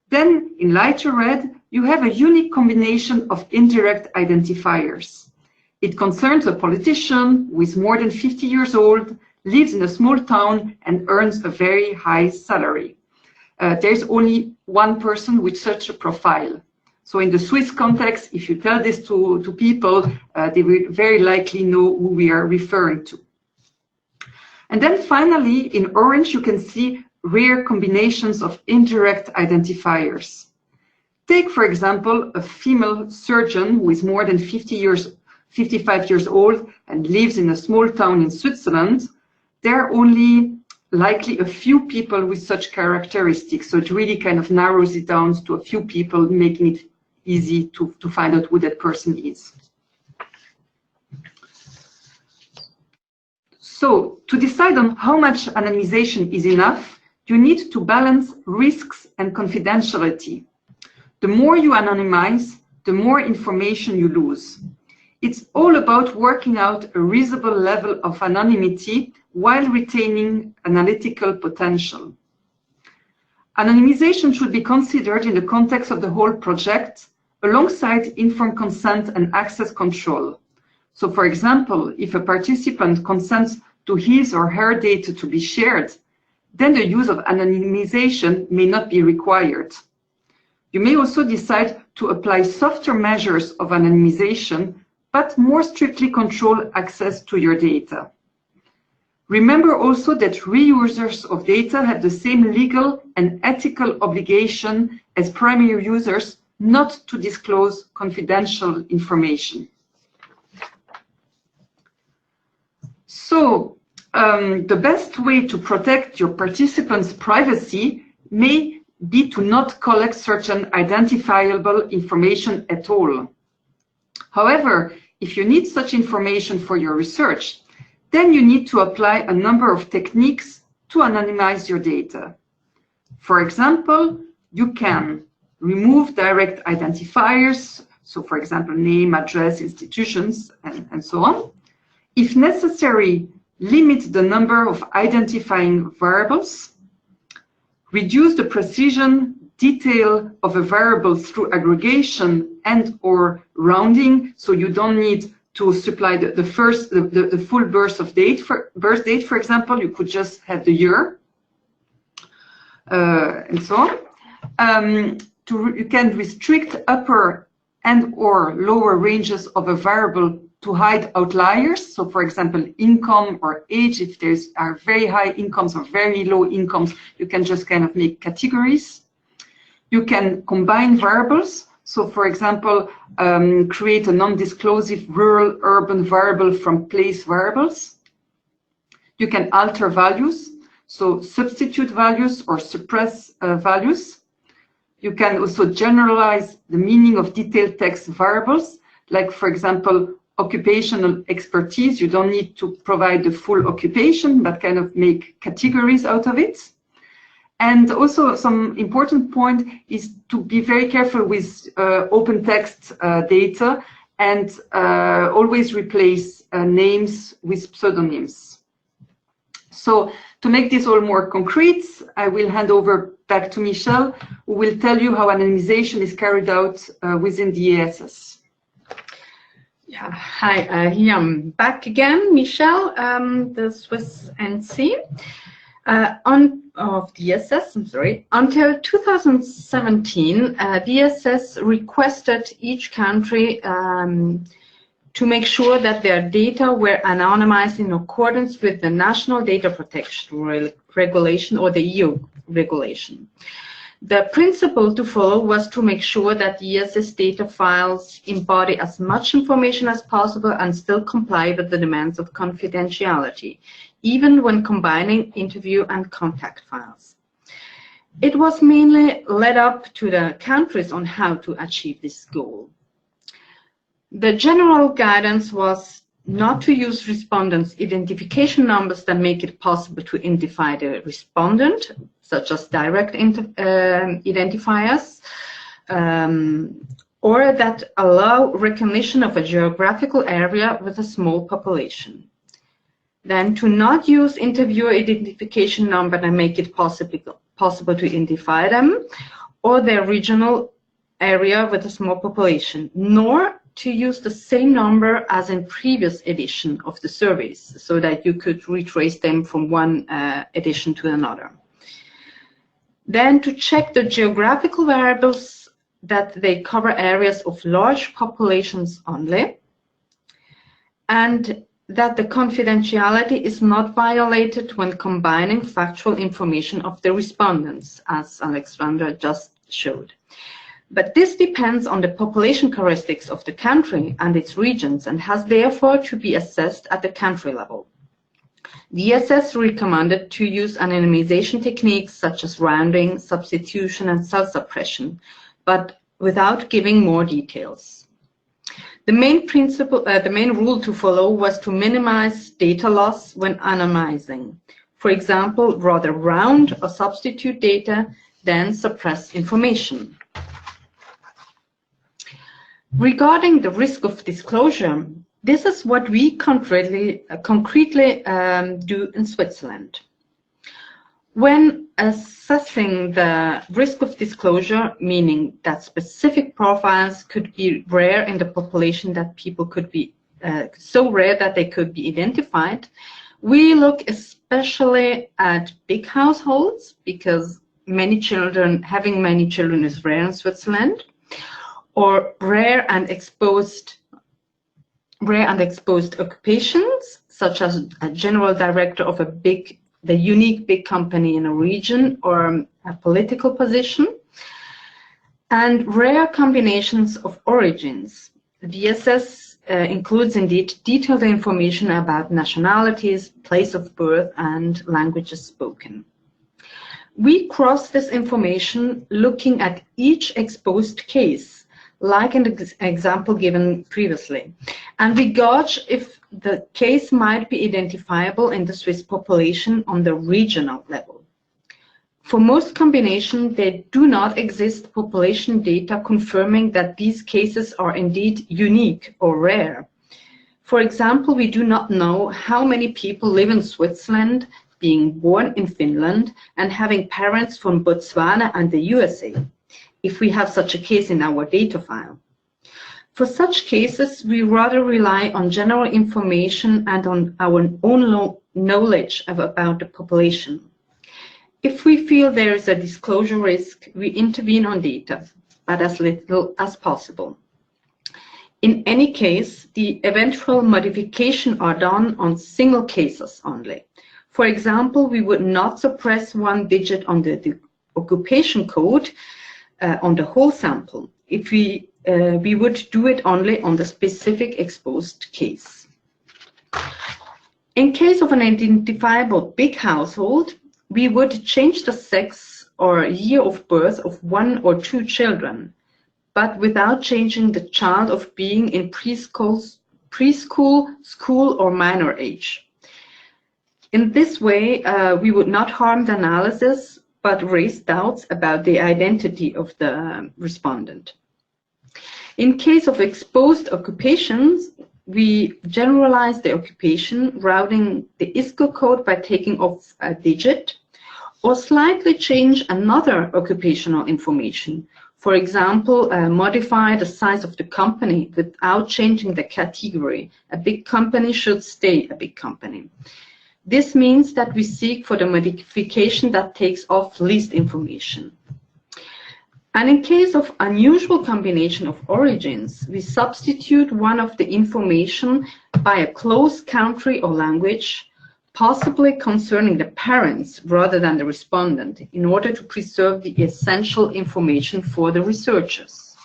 Then, in lighter red, you have a unique combination of indirect identifiers. It concerns a politician who is more than 50 years old, lives in a small town, and earns a very high salary. There's only one person with such a profile. So in the Swiss context, if you tell this to people, they will very likely know who we are referring to. And then finally, in orange, you can see rare combinations of indirect identifiers. Take, for example, a female surgeon who is more than 55 years old and lives in a small town in Switzerland. There are only likely a few people with such characteristics. So it really kind of narrows it down to a few people, making it easy to find out who that person is. So to decide on how much anonymization is enough, you need to balance risks and confidentiality. The more you anonymize, the more information you lose. It's all about working out a reasonable level of anonymity while retaining analytical potential. Anonymization should be considered in the context of the whole project, alongside informed consent and access control. So, for example, if a participant consents to his or her data to be shared, then the use of anonymization may not be required. You may also decide to apply softer measures of anonymization, but more strictly control access to your data. Remember also that reusers of data have the same legal and ethical obligation as primary users not to disclose confidential information. So, the best way to protect your participants' privacy may be to not collect certain identifiable information at all. However, if you need such information for your research, then you need to apply a number of techniques to anonymize your data. For example, you can remove direct identifiers, so for example, name, address, institutions, and so on. If necessary, limit the number of identifying variables, reduce the precision detail of a variable through aggregation and or rounding, so you don't need to supply the full birth date, for example, you could just have the year, and so on. You can restrict upper and or lower ranges of a variable to hide outliers. So, for example, income or age, if there's are very high incomes or very low incomes, you can just kind of make categories. You can combine variables. So, for example, create a non-disclosive rural-urban variable from place variables. You can alter values, so substitute values or suppress values. You can also generalize the meaning of detailed text variables, like, for example, occupational expertise. You don't need to provide the full occupation, but kind of make categories out of it. And also some important point is to be very careful with open text data and always replace names with pseudonyms. So to make this all more concrete, I will hand over back to Michelle, who will tell you how anonymization is carried out within the ESS. Yeah, hi, here I'm back again, Michelle, the Swiss NC. Of DSS, I'm sorry, until 2017, DSS requested each country to make sure that their data were anonymized in accordance with the National Data Protection Regulation or the EU regulation. The principle to follow was to make sure that the ESS data files embody as much information as possible and still comply with the demands of confidentiality, even when combining interview and contact files. It was mainly led up to the countries on how to achieve this goal. The general guidance was not to use respondents' identification numbers that make it possible to identify the respondent, such as direct identifiers, or that allow recognition of a geographical area with a small population. Then to not use interviewer identification number that make it possible to identify them, or their regional area with a small population, nor to use the same number as in previous edition of the surveys, so that you could retrace them from one edition to another. Then to check the geographical variables that they cover areas of large populations only, and that the confidentiality is not violated when combining factual information of the respondents, as Alexandra just showed. But this depends on the population characteristics of the country and its regions and has therefore to be assessed at the country level. The ESS recommended to use anonymization techniques such as rounding, substitution, and self-suppression, but without giving more details. The main rule to follow was to minimize data loss when anonymizing. For example, rather round or substitute data than suppress information. Regarding the risk of disclosure, this is what we concretely do in Switzerland. When assessing the risk of disclosure, meaning that specific profiles could be rare in the population, that people could be so rare that they could be identified, we look especially at big households, because having many children is rare in Switzerland, or rare and exposed occupations, such as a general director of the unique big company in a region or a political position, and rare combinations of origins. The ESS includes indeed detailed information about nationalities, place of birth, and languages spoken. We cross this information looking at each exposed case, like in the example given previously, and we gauge if the case might be identifiable in the Swiss population on the regional level. For most combinations, there do not exist population data confirming that these cases are indeed unique or rare. For example, we do not know how many people live in Switzerland, being born in Finland, and having parents from Botswana and the USA, if we have such a case in our data file. For such cases, we rather rely on general information and on our own knowledge about the population. If we feel there is a disclosure risk, we intervene on data, but as little as possible. In any case, the eventual modification are done on single cases only. For example, we would not suppress one digit on the occupation code on the whole sample. If we would do it only on the specific exposed case. In case of an identifiable big household, we would change the sex or year of birth of one or two children, but without changing the child of being in preschool, school, or minor age. In this way, we would not harm the analysis, but raise doubts about the identity of the respondent. In case of exposed occupations, we generalize the occupation, routing the ISCO code by taking off a digit, or slightly change another occupational information. For example, modify the size of the company without changing the category. A big company should stay a big company. This means that we seek for the modification that takes off least information. And in case of unusual combination of origins, we substitute one of the information by a close country or language, possibly concerning the parents rather than the respondent, in order to preserve the essential information for the researchers.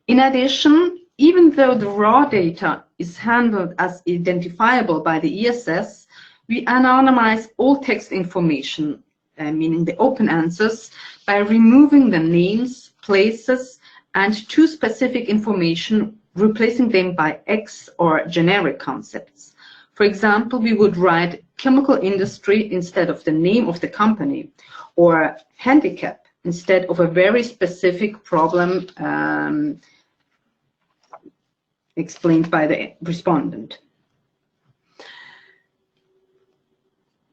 In addition, even though the raw data is handled as identifiable by the ESS, we anonymize all text information, meaning the open answers, by removing the names, places, and two specific information, replacing them by X or generic concepts. For example, we would write chemical industry instead of the name of the company, or handicap instead of a very specific problem explained by the respondent.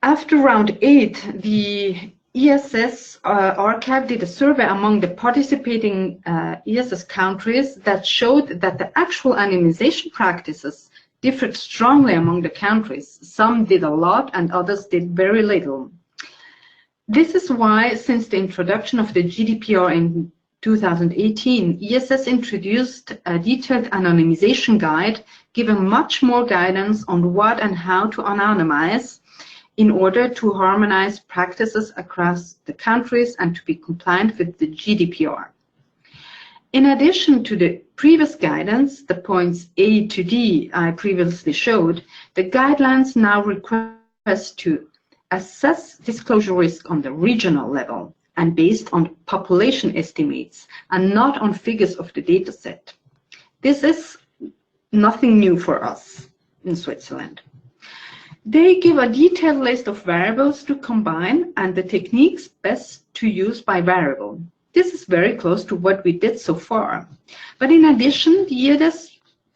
After round 8, the ESS archive did a survey among the participating ESS countries that showed that the actual anonymization practices differed strongly among the countries. Some did a lot and others did very little. This is why, since the introduction of the GDPR in 2018, ESS introduced a detailed anonymization guide, giving much more guidance on what and how to anonymize in order to harmonize practices across the countries and to be compliant with the GDPR. In addition to the previous guidance, the points A to D I previously showed, the guidelines now request to assess disclosure risk on the regional level and based on population estimates and not on figures of the dataset. This is nothing new for us in Switzerland. They give a detailed list of variables to combine and the techniques best to use by variable. This is very close to what we did so far. But in addition, the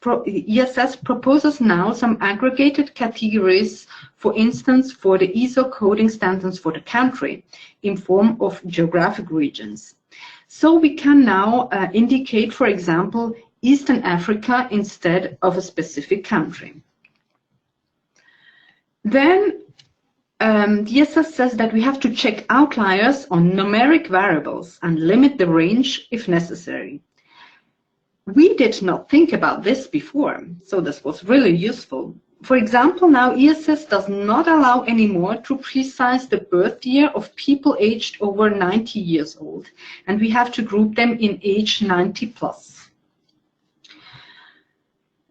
ESS proposes now some aggregated categories, for instance, for the ISO coding standards for the country in form of geographic regions. So we can now indicate, for example, Eastern Africa instead of a specific country. Then the ESS says that we have to check outliers on numeric variables and limit the range if necessary. We did not think about this before, so this was really useful. For example, now ESS does not allow anymore to precise the birth year of people aged over 90 years old, and we have to group them in age 90 plus.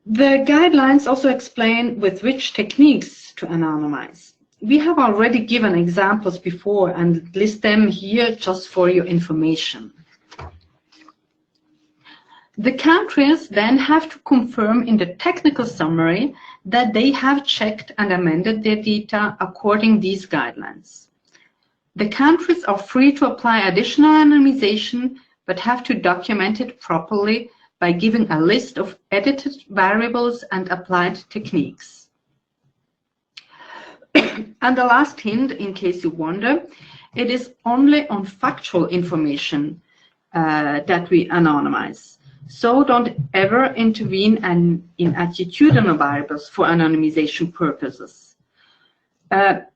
The guidelines also explain with which techniques to anonymize. We have already given examples before and list them here just for your information. The countries then have to confirm in the technical summary that they have checked and amended their data according to these guidelines. The countries are free to apply additional anonymization, but have to document it properly by giving a list of edited variables and applied techniques. And the last hint, in case you wonder, it is only on factual information that we anonymize. So don't ever intervene in attitudinal variables for anonymization purposes.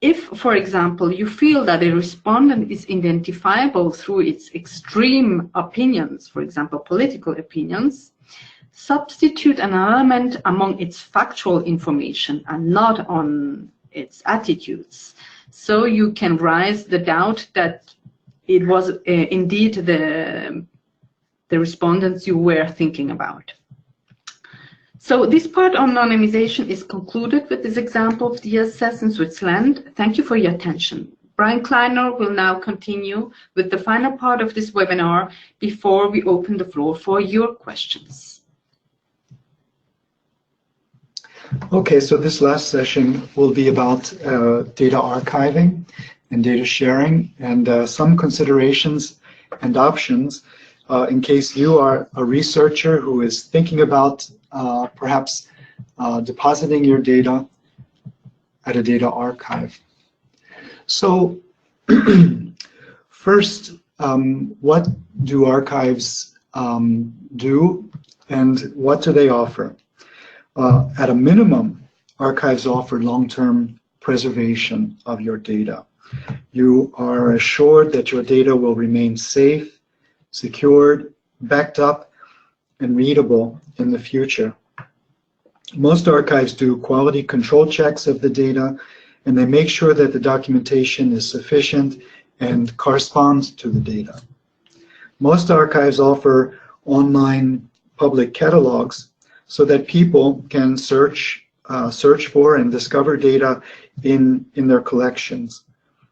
If, for example, you feel that a respondent is identifiable through its extreme opinions, for example, political opinions, substitute an element among its factual information and not on its attitudes. So you can raise the doubt that it was indeed the respondents you were thinking about. So this part on anonymization is concluded with this example of the ESS in Switzerland. Thank you for your attention. Brian Kleiner will now continue with the final part of this webinar before we open the floor for your questions. Okay, so this last session will be about data archiving and data sharing and some considerations and options in case you are a researcher who is thinking about perhaps depositing your data at a data archive. So first, what do archives do and what do they offer? At a minimum, archives offer long-term preservation of your data. You are assured that your data will remain safe secured, backed up, and readable in the future. Most archives do quality control checks of the data, and they make sure that the documentation is sufficient and corresponds to the data. Most archives offer online public catalogs so that people can search for and discover data in their collections.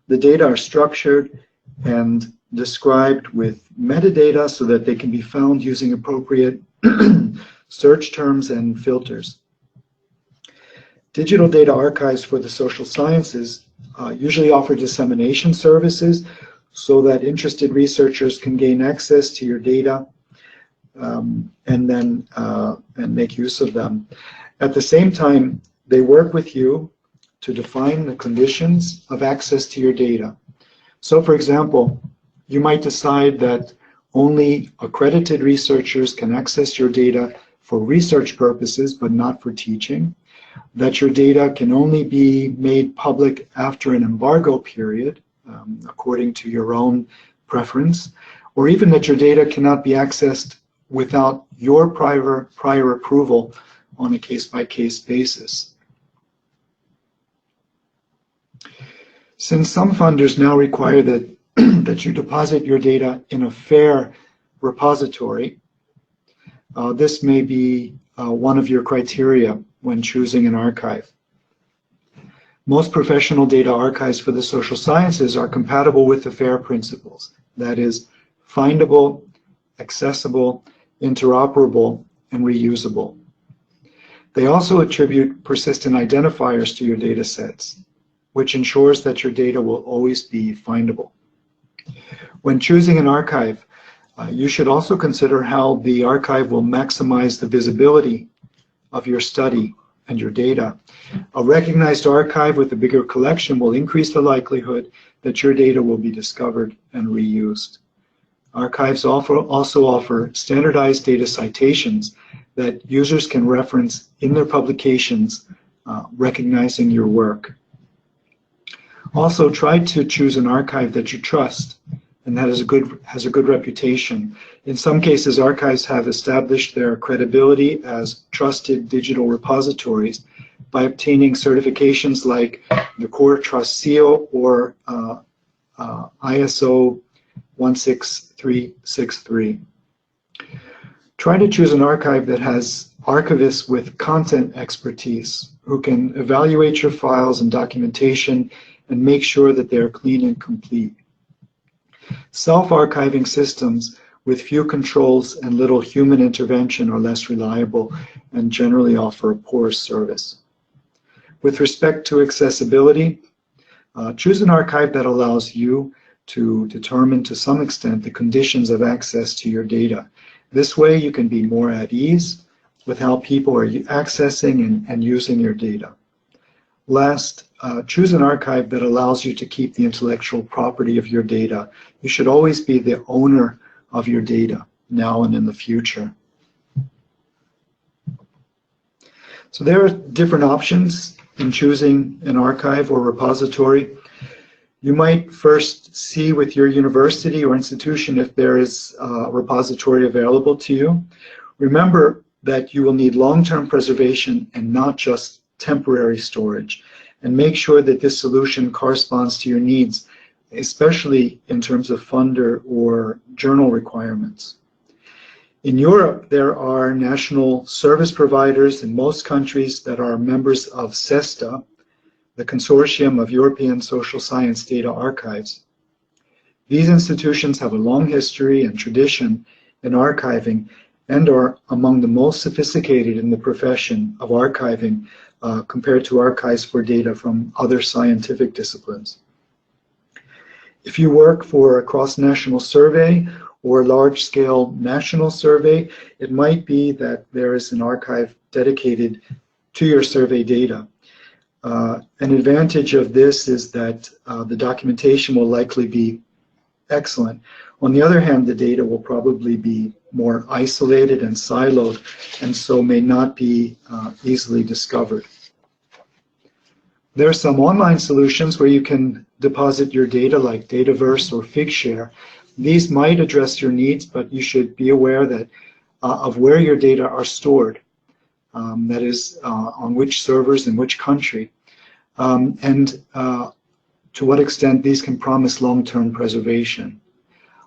The data are structured and described with metadata so that they can be found using appropriate search terms and filters. Digital data archives for the social sciences usually offer dissemination services so that interested researchers can gain access to your data and make use of them. At the same time, they work with you to define the conditions of access to your data. So, for example, you might decide that only accredited researchers can access your data for research purposes, but not for teaching, that your data can only be made public after an embargo period, according to your own preference, or even that your data cannot be accessed without your prior approval on a case-by-case basis. Since some funders now require that, that you deposit your data in a fair repository, this may be one of your criteria when choosing an archive. Most professional data archives for the social sciences are compatible with the FAIR principles, that is, findable, accessible, interoperable, and reusable. They also attribute persistent identifiers to your data sets, which ensures that your data will always be findable. When choosing an archive, you should also consider how the archive will maximize the visibility of your study and your data. A recognized archive with a bigger collection will increase the likelihood that your data will be discovered and reused. Archives also offer standardized data citations that users can reference in their publications, recognizing your work. Also, try to choose an archive that you trust and that has a good reputation. In some cases, archives have established their credibility as trusted digital repositories by obtaining certifications like the Core Trust Seal or ISO 16363. Try to choose an archive that has archivists with content expertise who can evaluate your files and documentation and make sure that they are clean and complete. Self-archiving systems with few controls and little human intervention are less reliable and generally offer a poor service. With respect to accessibility, choose an archive that allows you to determine to some extent the conditions of access to your data. This way you can be more at ease with how people are accessing and using your data. Last, choose an archive that allows you to keep the intellectual property of your data. You should always be the owner of your data, now and in the future. So there are different options in choosing an archive or repository. You might first see with your university or institution if there is a repository available to you. Remember that you will need long-term preservation and not just temporary storage, and make sure that this solution corresponds to your needs, especially in terms of funder or journal requirements. In Europe, there are national service providers in most countries that are members of CESTA, the Consortium of European Social Science Data Archives. These institutions have a long history and tradition in archiving and are among the most sophisticated in the profession of archiving compared to archives for data from other scientific disciplines. If you work for a cross-national survey or a large-scale national survey, it might be that there is an archive dedicated to your survey data. An advantage of this is that the documentation will likely be excellent. On the other hand, the data will probably be more isolated and siloed, and so may not be easily discovered. There are some online solutions where you can deposit your data like Dataverse or Figshare, These might address your needs, but you should be aware that of where your data are stored, that is, on which servers in which country, and to what extent these can promise long-term preservation.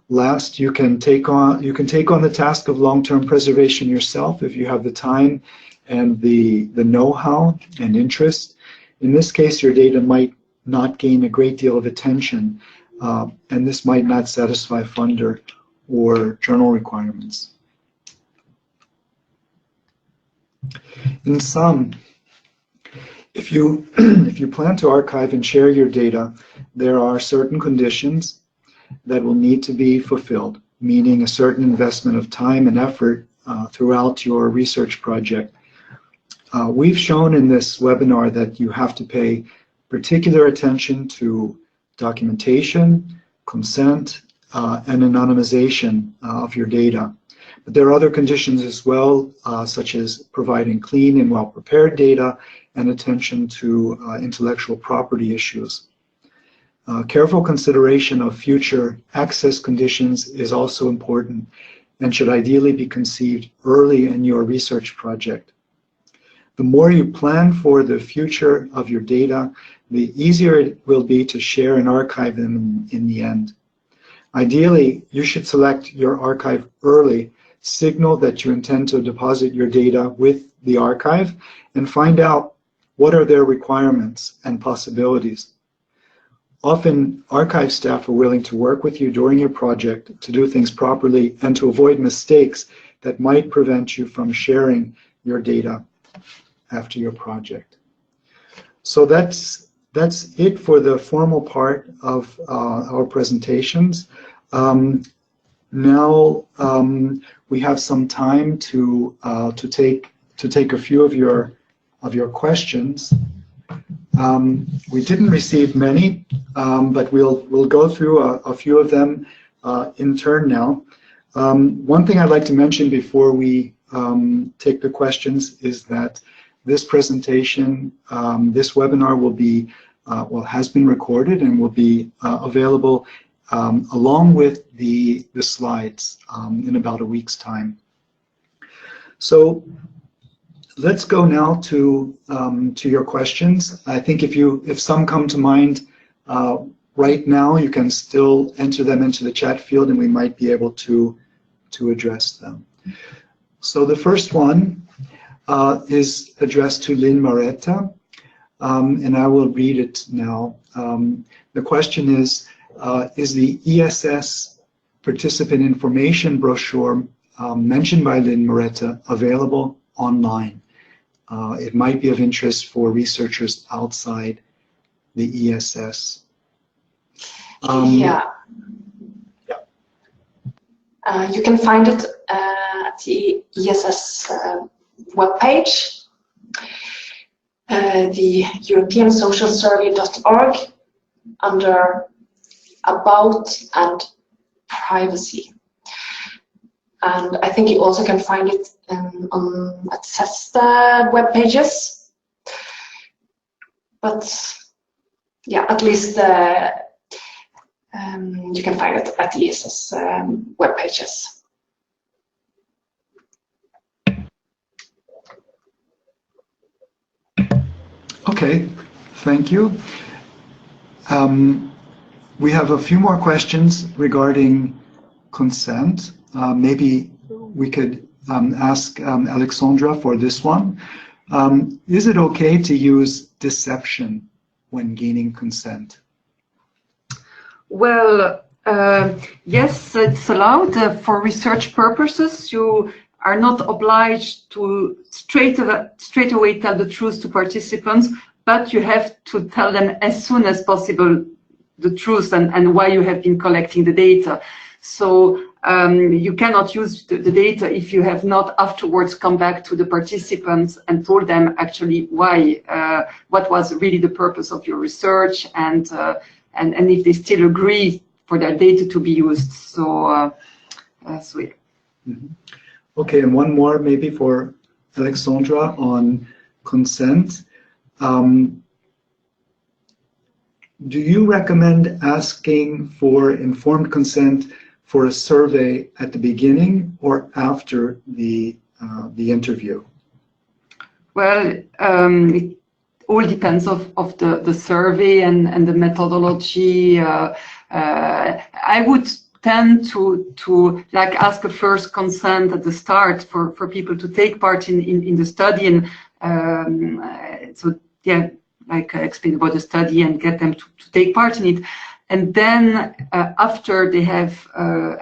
Last, you can take on the task of long-term preservation yourself if you have the time and the know-how and interest. In this case, your data might not gain a great deal of attention, and this might not satisfy funder or journal requirements. In sum, if you plan to archive and share your data, there are certain conditions that will need to be fulfilled, meaning a certain investment of time and effort throughout your research project. We've shown in this webinar that you have to pay particular attention to documentation, consent, and anonymization of your data. But there are other conditions as well, such as providing clean and well-prepared data and attention to intellectual property issues. Careful consideration of future access conditions is also important and should ideally be conceived early in your research project. The more you plan for the future of your data, the easier it will be to share and archive them in the end. Ideally, you should select your archive early, signal that you intend to deposit your data with the archive, and find out what are their requirements and possibilities. Often, archive staff are willing to work with you during your project to do things properly and to avoid mistakes that might prevent you from sharing your data after your project. So that's it for the formal part of our presentations. Now we have some time to take a few of your questions. We didn't receive many, but we'll go through a few of them in turn now. One thing I'd like to mention before we take the questions is that this presentation, this webinar will be, has been recorded and will be available along with the slides in about a week's time. So let's go now to your questions. I think if some come to mind right now, you can still enter them into the chat field and we might be able to address them. So the first one is addressed to Lynn Maretta, and I will read it now. The question is the ESS participant information brochure mentioned by Lynn Maretta available online? It might be of interest for researchers outside the ESS. Yeah. You can find it at the ESS webpage, the europeansocialsurvey.org, under About and Privacy. And I think you also can find it at CESTA web pages. But yeah, at least you can find it at the ESS web pages. Okay, thank you. We have a few more questions regarding consent. Maybe we could ask Alexandra for this one. Is it okay to use deception when gaining consent? Well, yes, it's allowed for research purposes. You are not obliged to straight away tell the truth to participants, but you have to tell them as soon as possible the truth and why you have been collecting the data. So you cannot use the data if you have not afterwards come back to the participants and told them actually why, what was really the purpose of your research, and if they still agree for their data to be used. So, sweet. Mm-hmm. Okay, and one more maybe for Alexandra on consent. Do you recommend asking for informed consent for a survey at the beginning or after the interview? Well, it all depends of the survey and the methodology. I would tend to like ask a first consent at the start for people to take part in the study, and so yeah, like explain about the study and get them to take part in it. And then after they have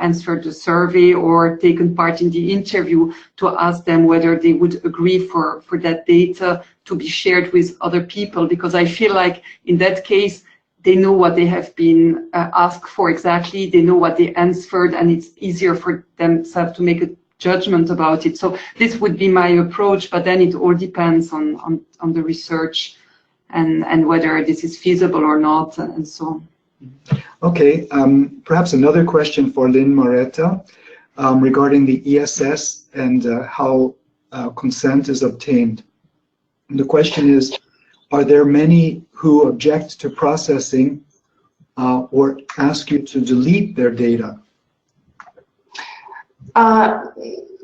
answered the survey or taken part in the interview, to ask them whether they would agree for that data to be shared with other people, because I feel like in that case, they know what they have been asked for exactly, they know what they answered, and it's easier for themselves to make a judgment about it. So this would be my approach, but then it all depends on the research and whether this is feasible or not, and so on. Okay, perhaps another question for Lynn Moretta regarding the ESS and how consent is obtained. And the question is, are there many who object to processing or ask you to delete their data?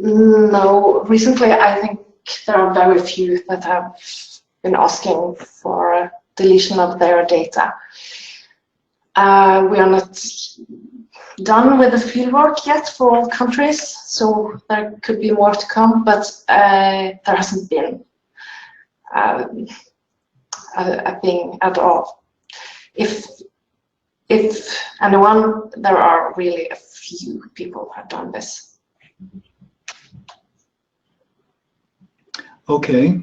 No, recently I think there are very few that have been asking for deletion of their data. We are not done with the fieldwork yet for all countries, so there could be more to come, but there hasn't been a thing at all. If anyone, there are really a few people who have done this. Okay,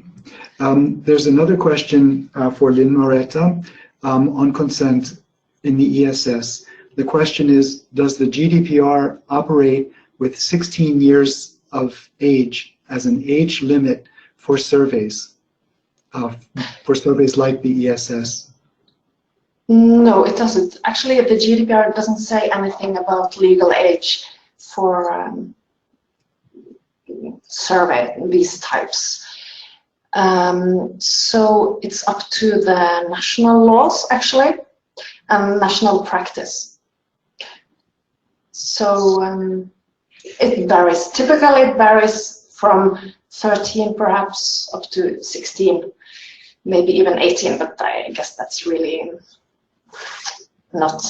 there's another question for Lynn Moretta on consent in the ESS. The question is, does the GDPR operate with 16 years of age as an age limit for surveys like the ESS? No, it doesn't. Actually, the GDPR doesn't say anything about legal age for survey these types. So it's up to the national laws, actually, and national practice. So it varies. Typically, it varies from 13 perhaps up to 16, maybe even 18, but I guess that's really not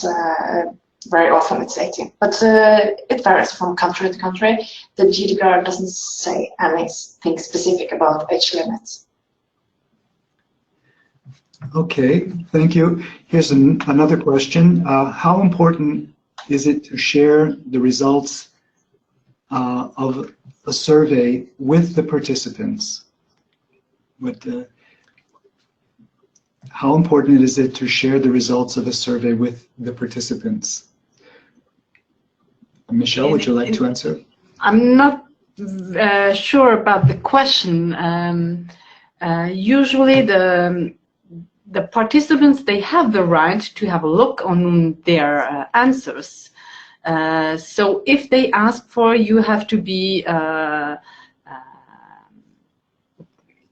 very often it's 18. But it varies from country to country. The GDPR doesn't say anything specific about age limits. Okay, thank you. Here's another question. How important is it to share the results of a survey with the participants? How important is it to share the results of a survey with the participants? Michelle, would you like to answer? I'm not sure about the question. Usually the participants, they have the right to have a look on their answers. So if they ask for, you have to be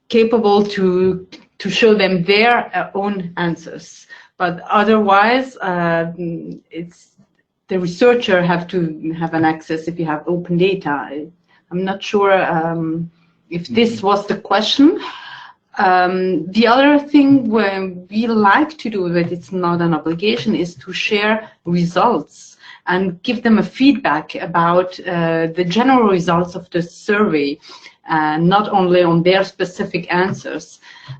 capable to show them their own answers. But otherwise, it's the researcher have to have an access if you have open data. I'm not sure if this was the question. The other thing we like to do, but it's not an obligation, is to share results and give them a feedback about the general results of the survey, not only on their specific answers.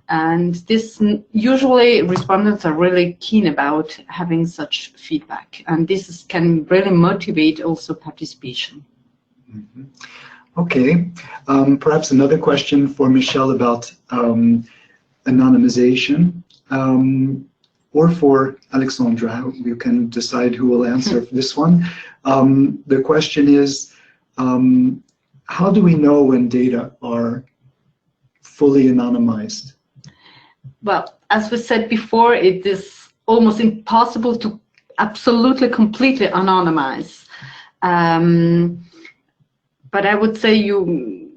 And this usually respondents are really keen about having such feedback, and this can really motivate also participation. Mm-hmm. Okay, perhaps another question for Michelle about anonymization, or for Alexandra. You can decide who will answer this one. The question is, how do we know when data are fully anonymized? Well, as we said before, it is almost impossible to absolutely completely anonymize. But I would say you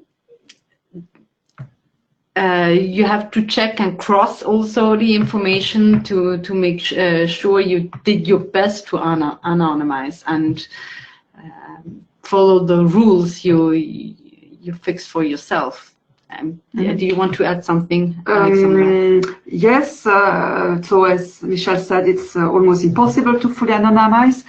have to check and cross also the information to make sure you did your best to anonymize. And follow the rules you fix for yourself. Do you want to add something, Alexandra? Yes, so as Michel said, it's almost impossible to fully anonymize.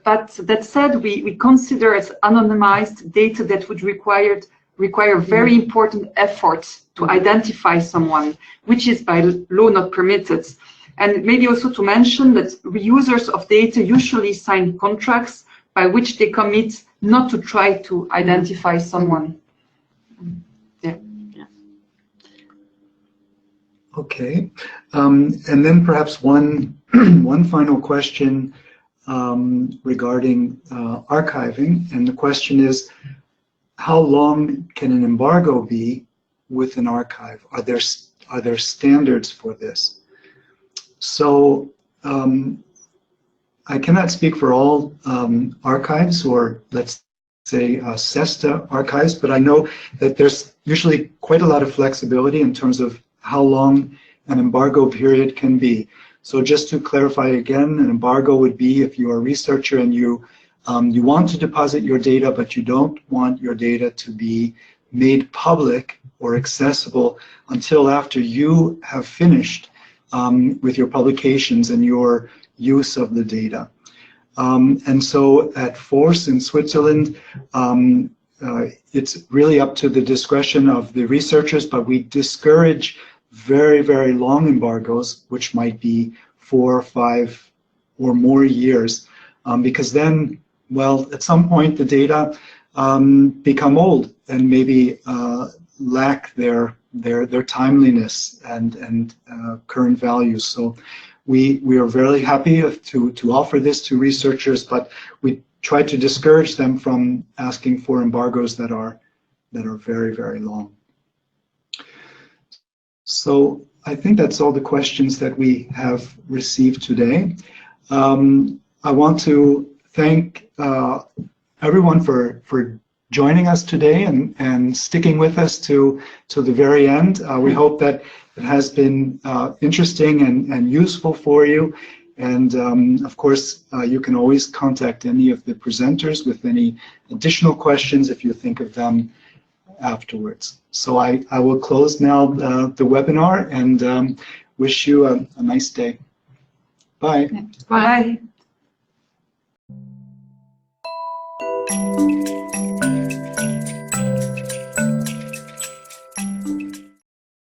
But that said, we consider as anonymized data that would require very important effort to identify someone, which is by law not permitted. And maybe also to mention that reusers of data usually sign contracts by which they commit not to try to identify someone. Okay, and then perhaps one final question regarding archiving, and the question is, how long can an embargo be with an archive? Are there standards for this? So I cannot speak for all archives, or let's say CESTA archives, but I know that there's usually quite a lot of flexibility in terms of how long an embargo period can be. So just to clarify again, an embargo would be if you're a researcher and you want to deposit your data, but you don't want your data to be made public or accessible until after you have finished with your publications and your use of the data. And so at FORCE in Switzerland, it's really up to the discretion of the researchers, but we discourage very, very long embargoes, which might be 4 or 5 or more years, because then, well, at some point the data become old and maybe lack their timeliness and current values. So we are very happy to offer this to researchers, but we try to discourage them from asking for embargoes that are very, very long. So I think that's all the questions that we have received today. I want to thank everyone for joining us today and sticking with us to the very end. We hope that it has been interesting and useful for you. And of course, you can always contact any of the presenters with any additional questions if you think of them afterwards. So I will close now the webinar and wish you a nice day. Bye. Bye. Bye.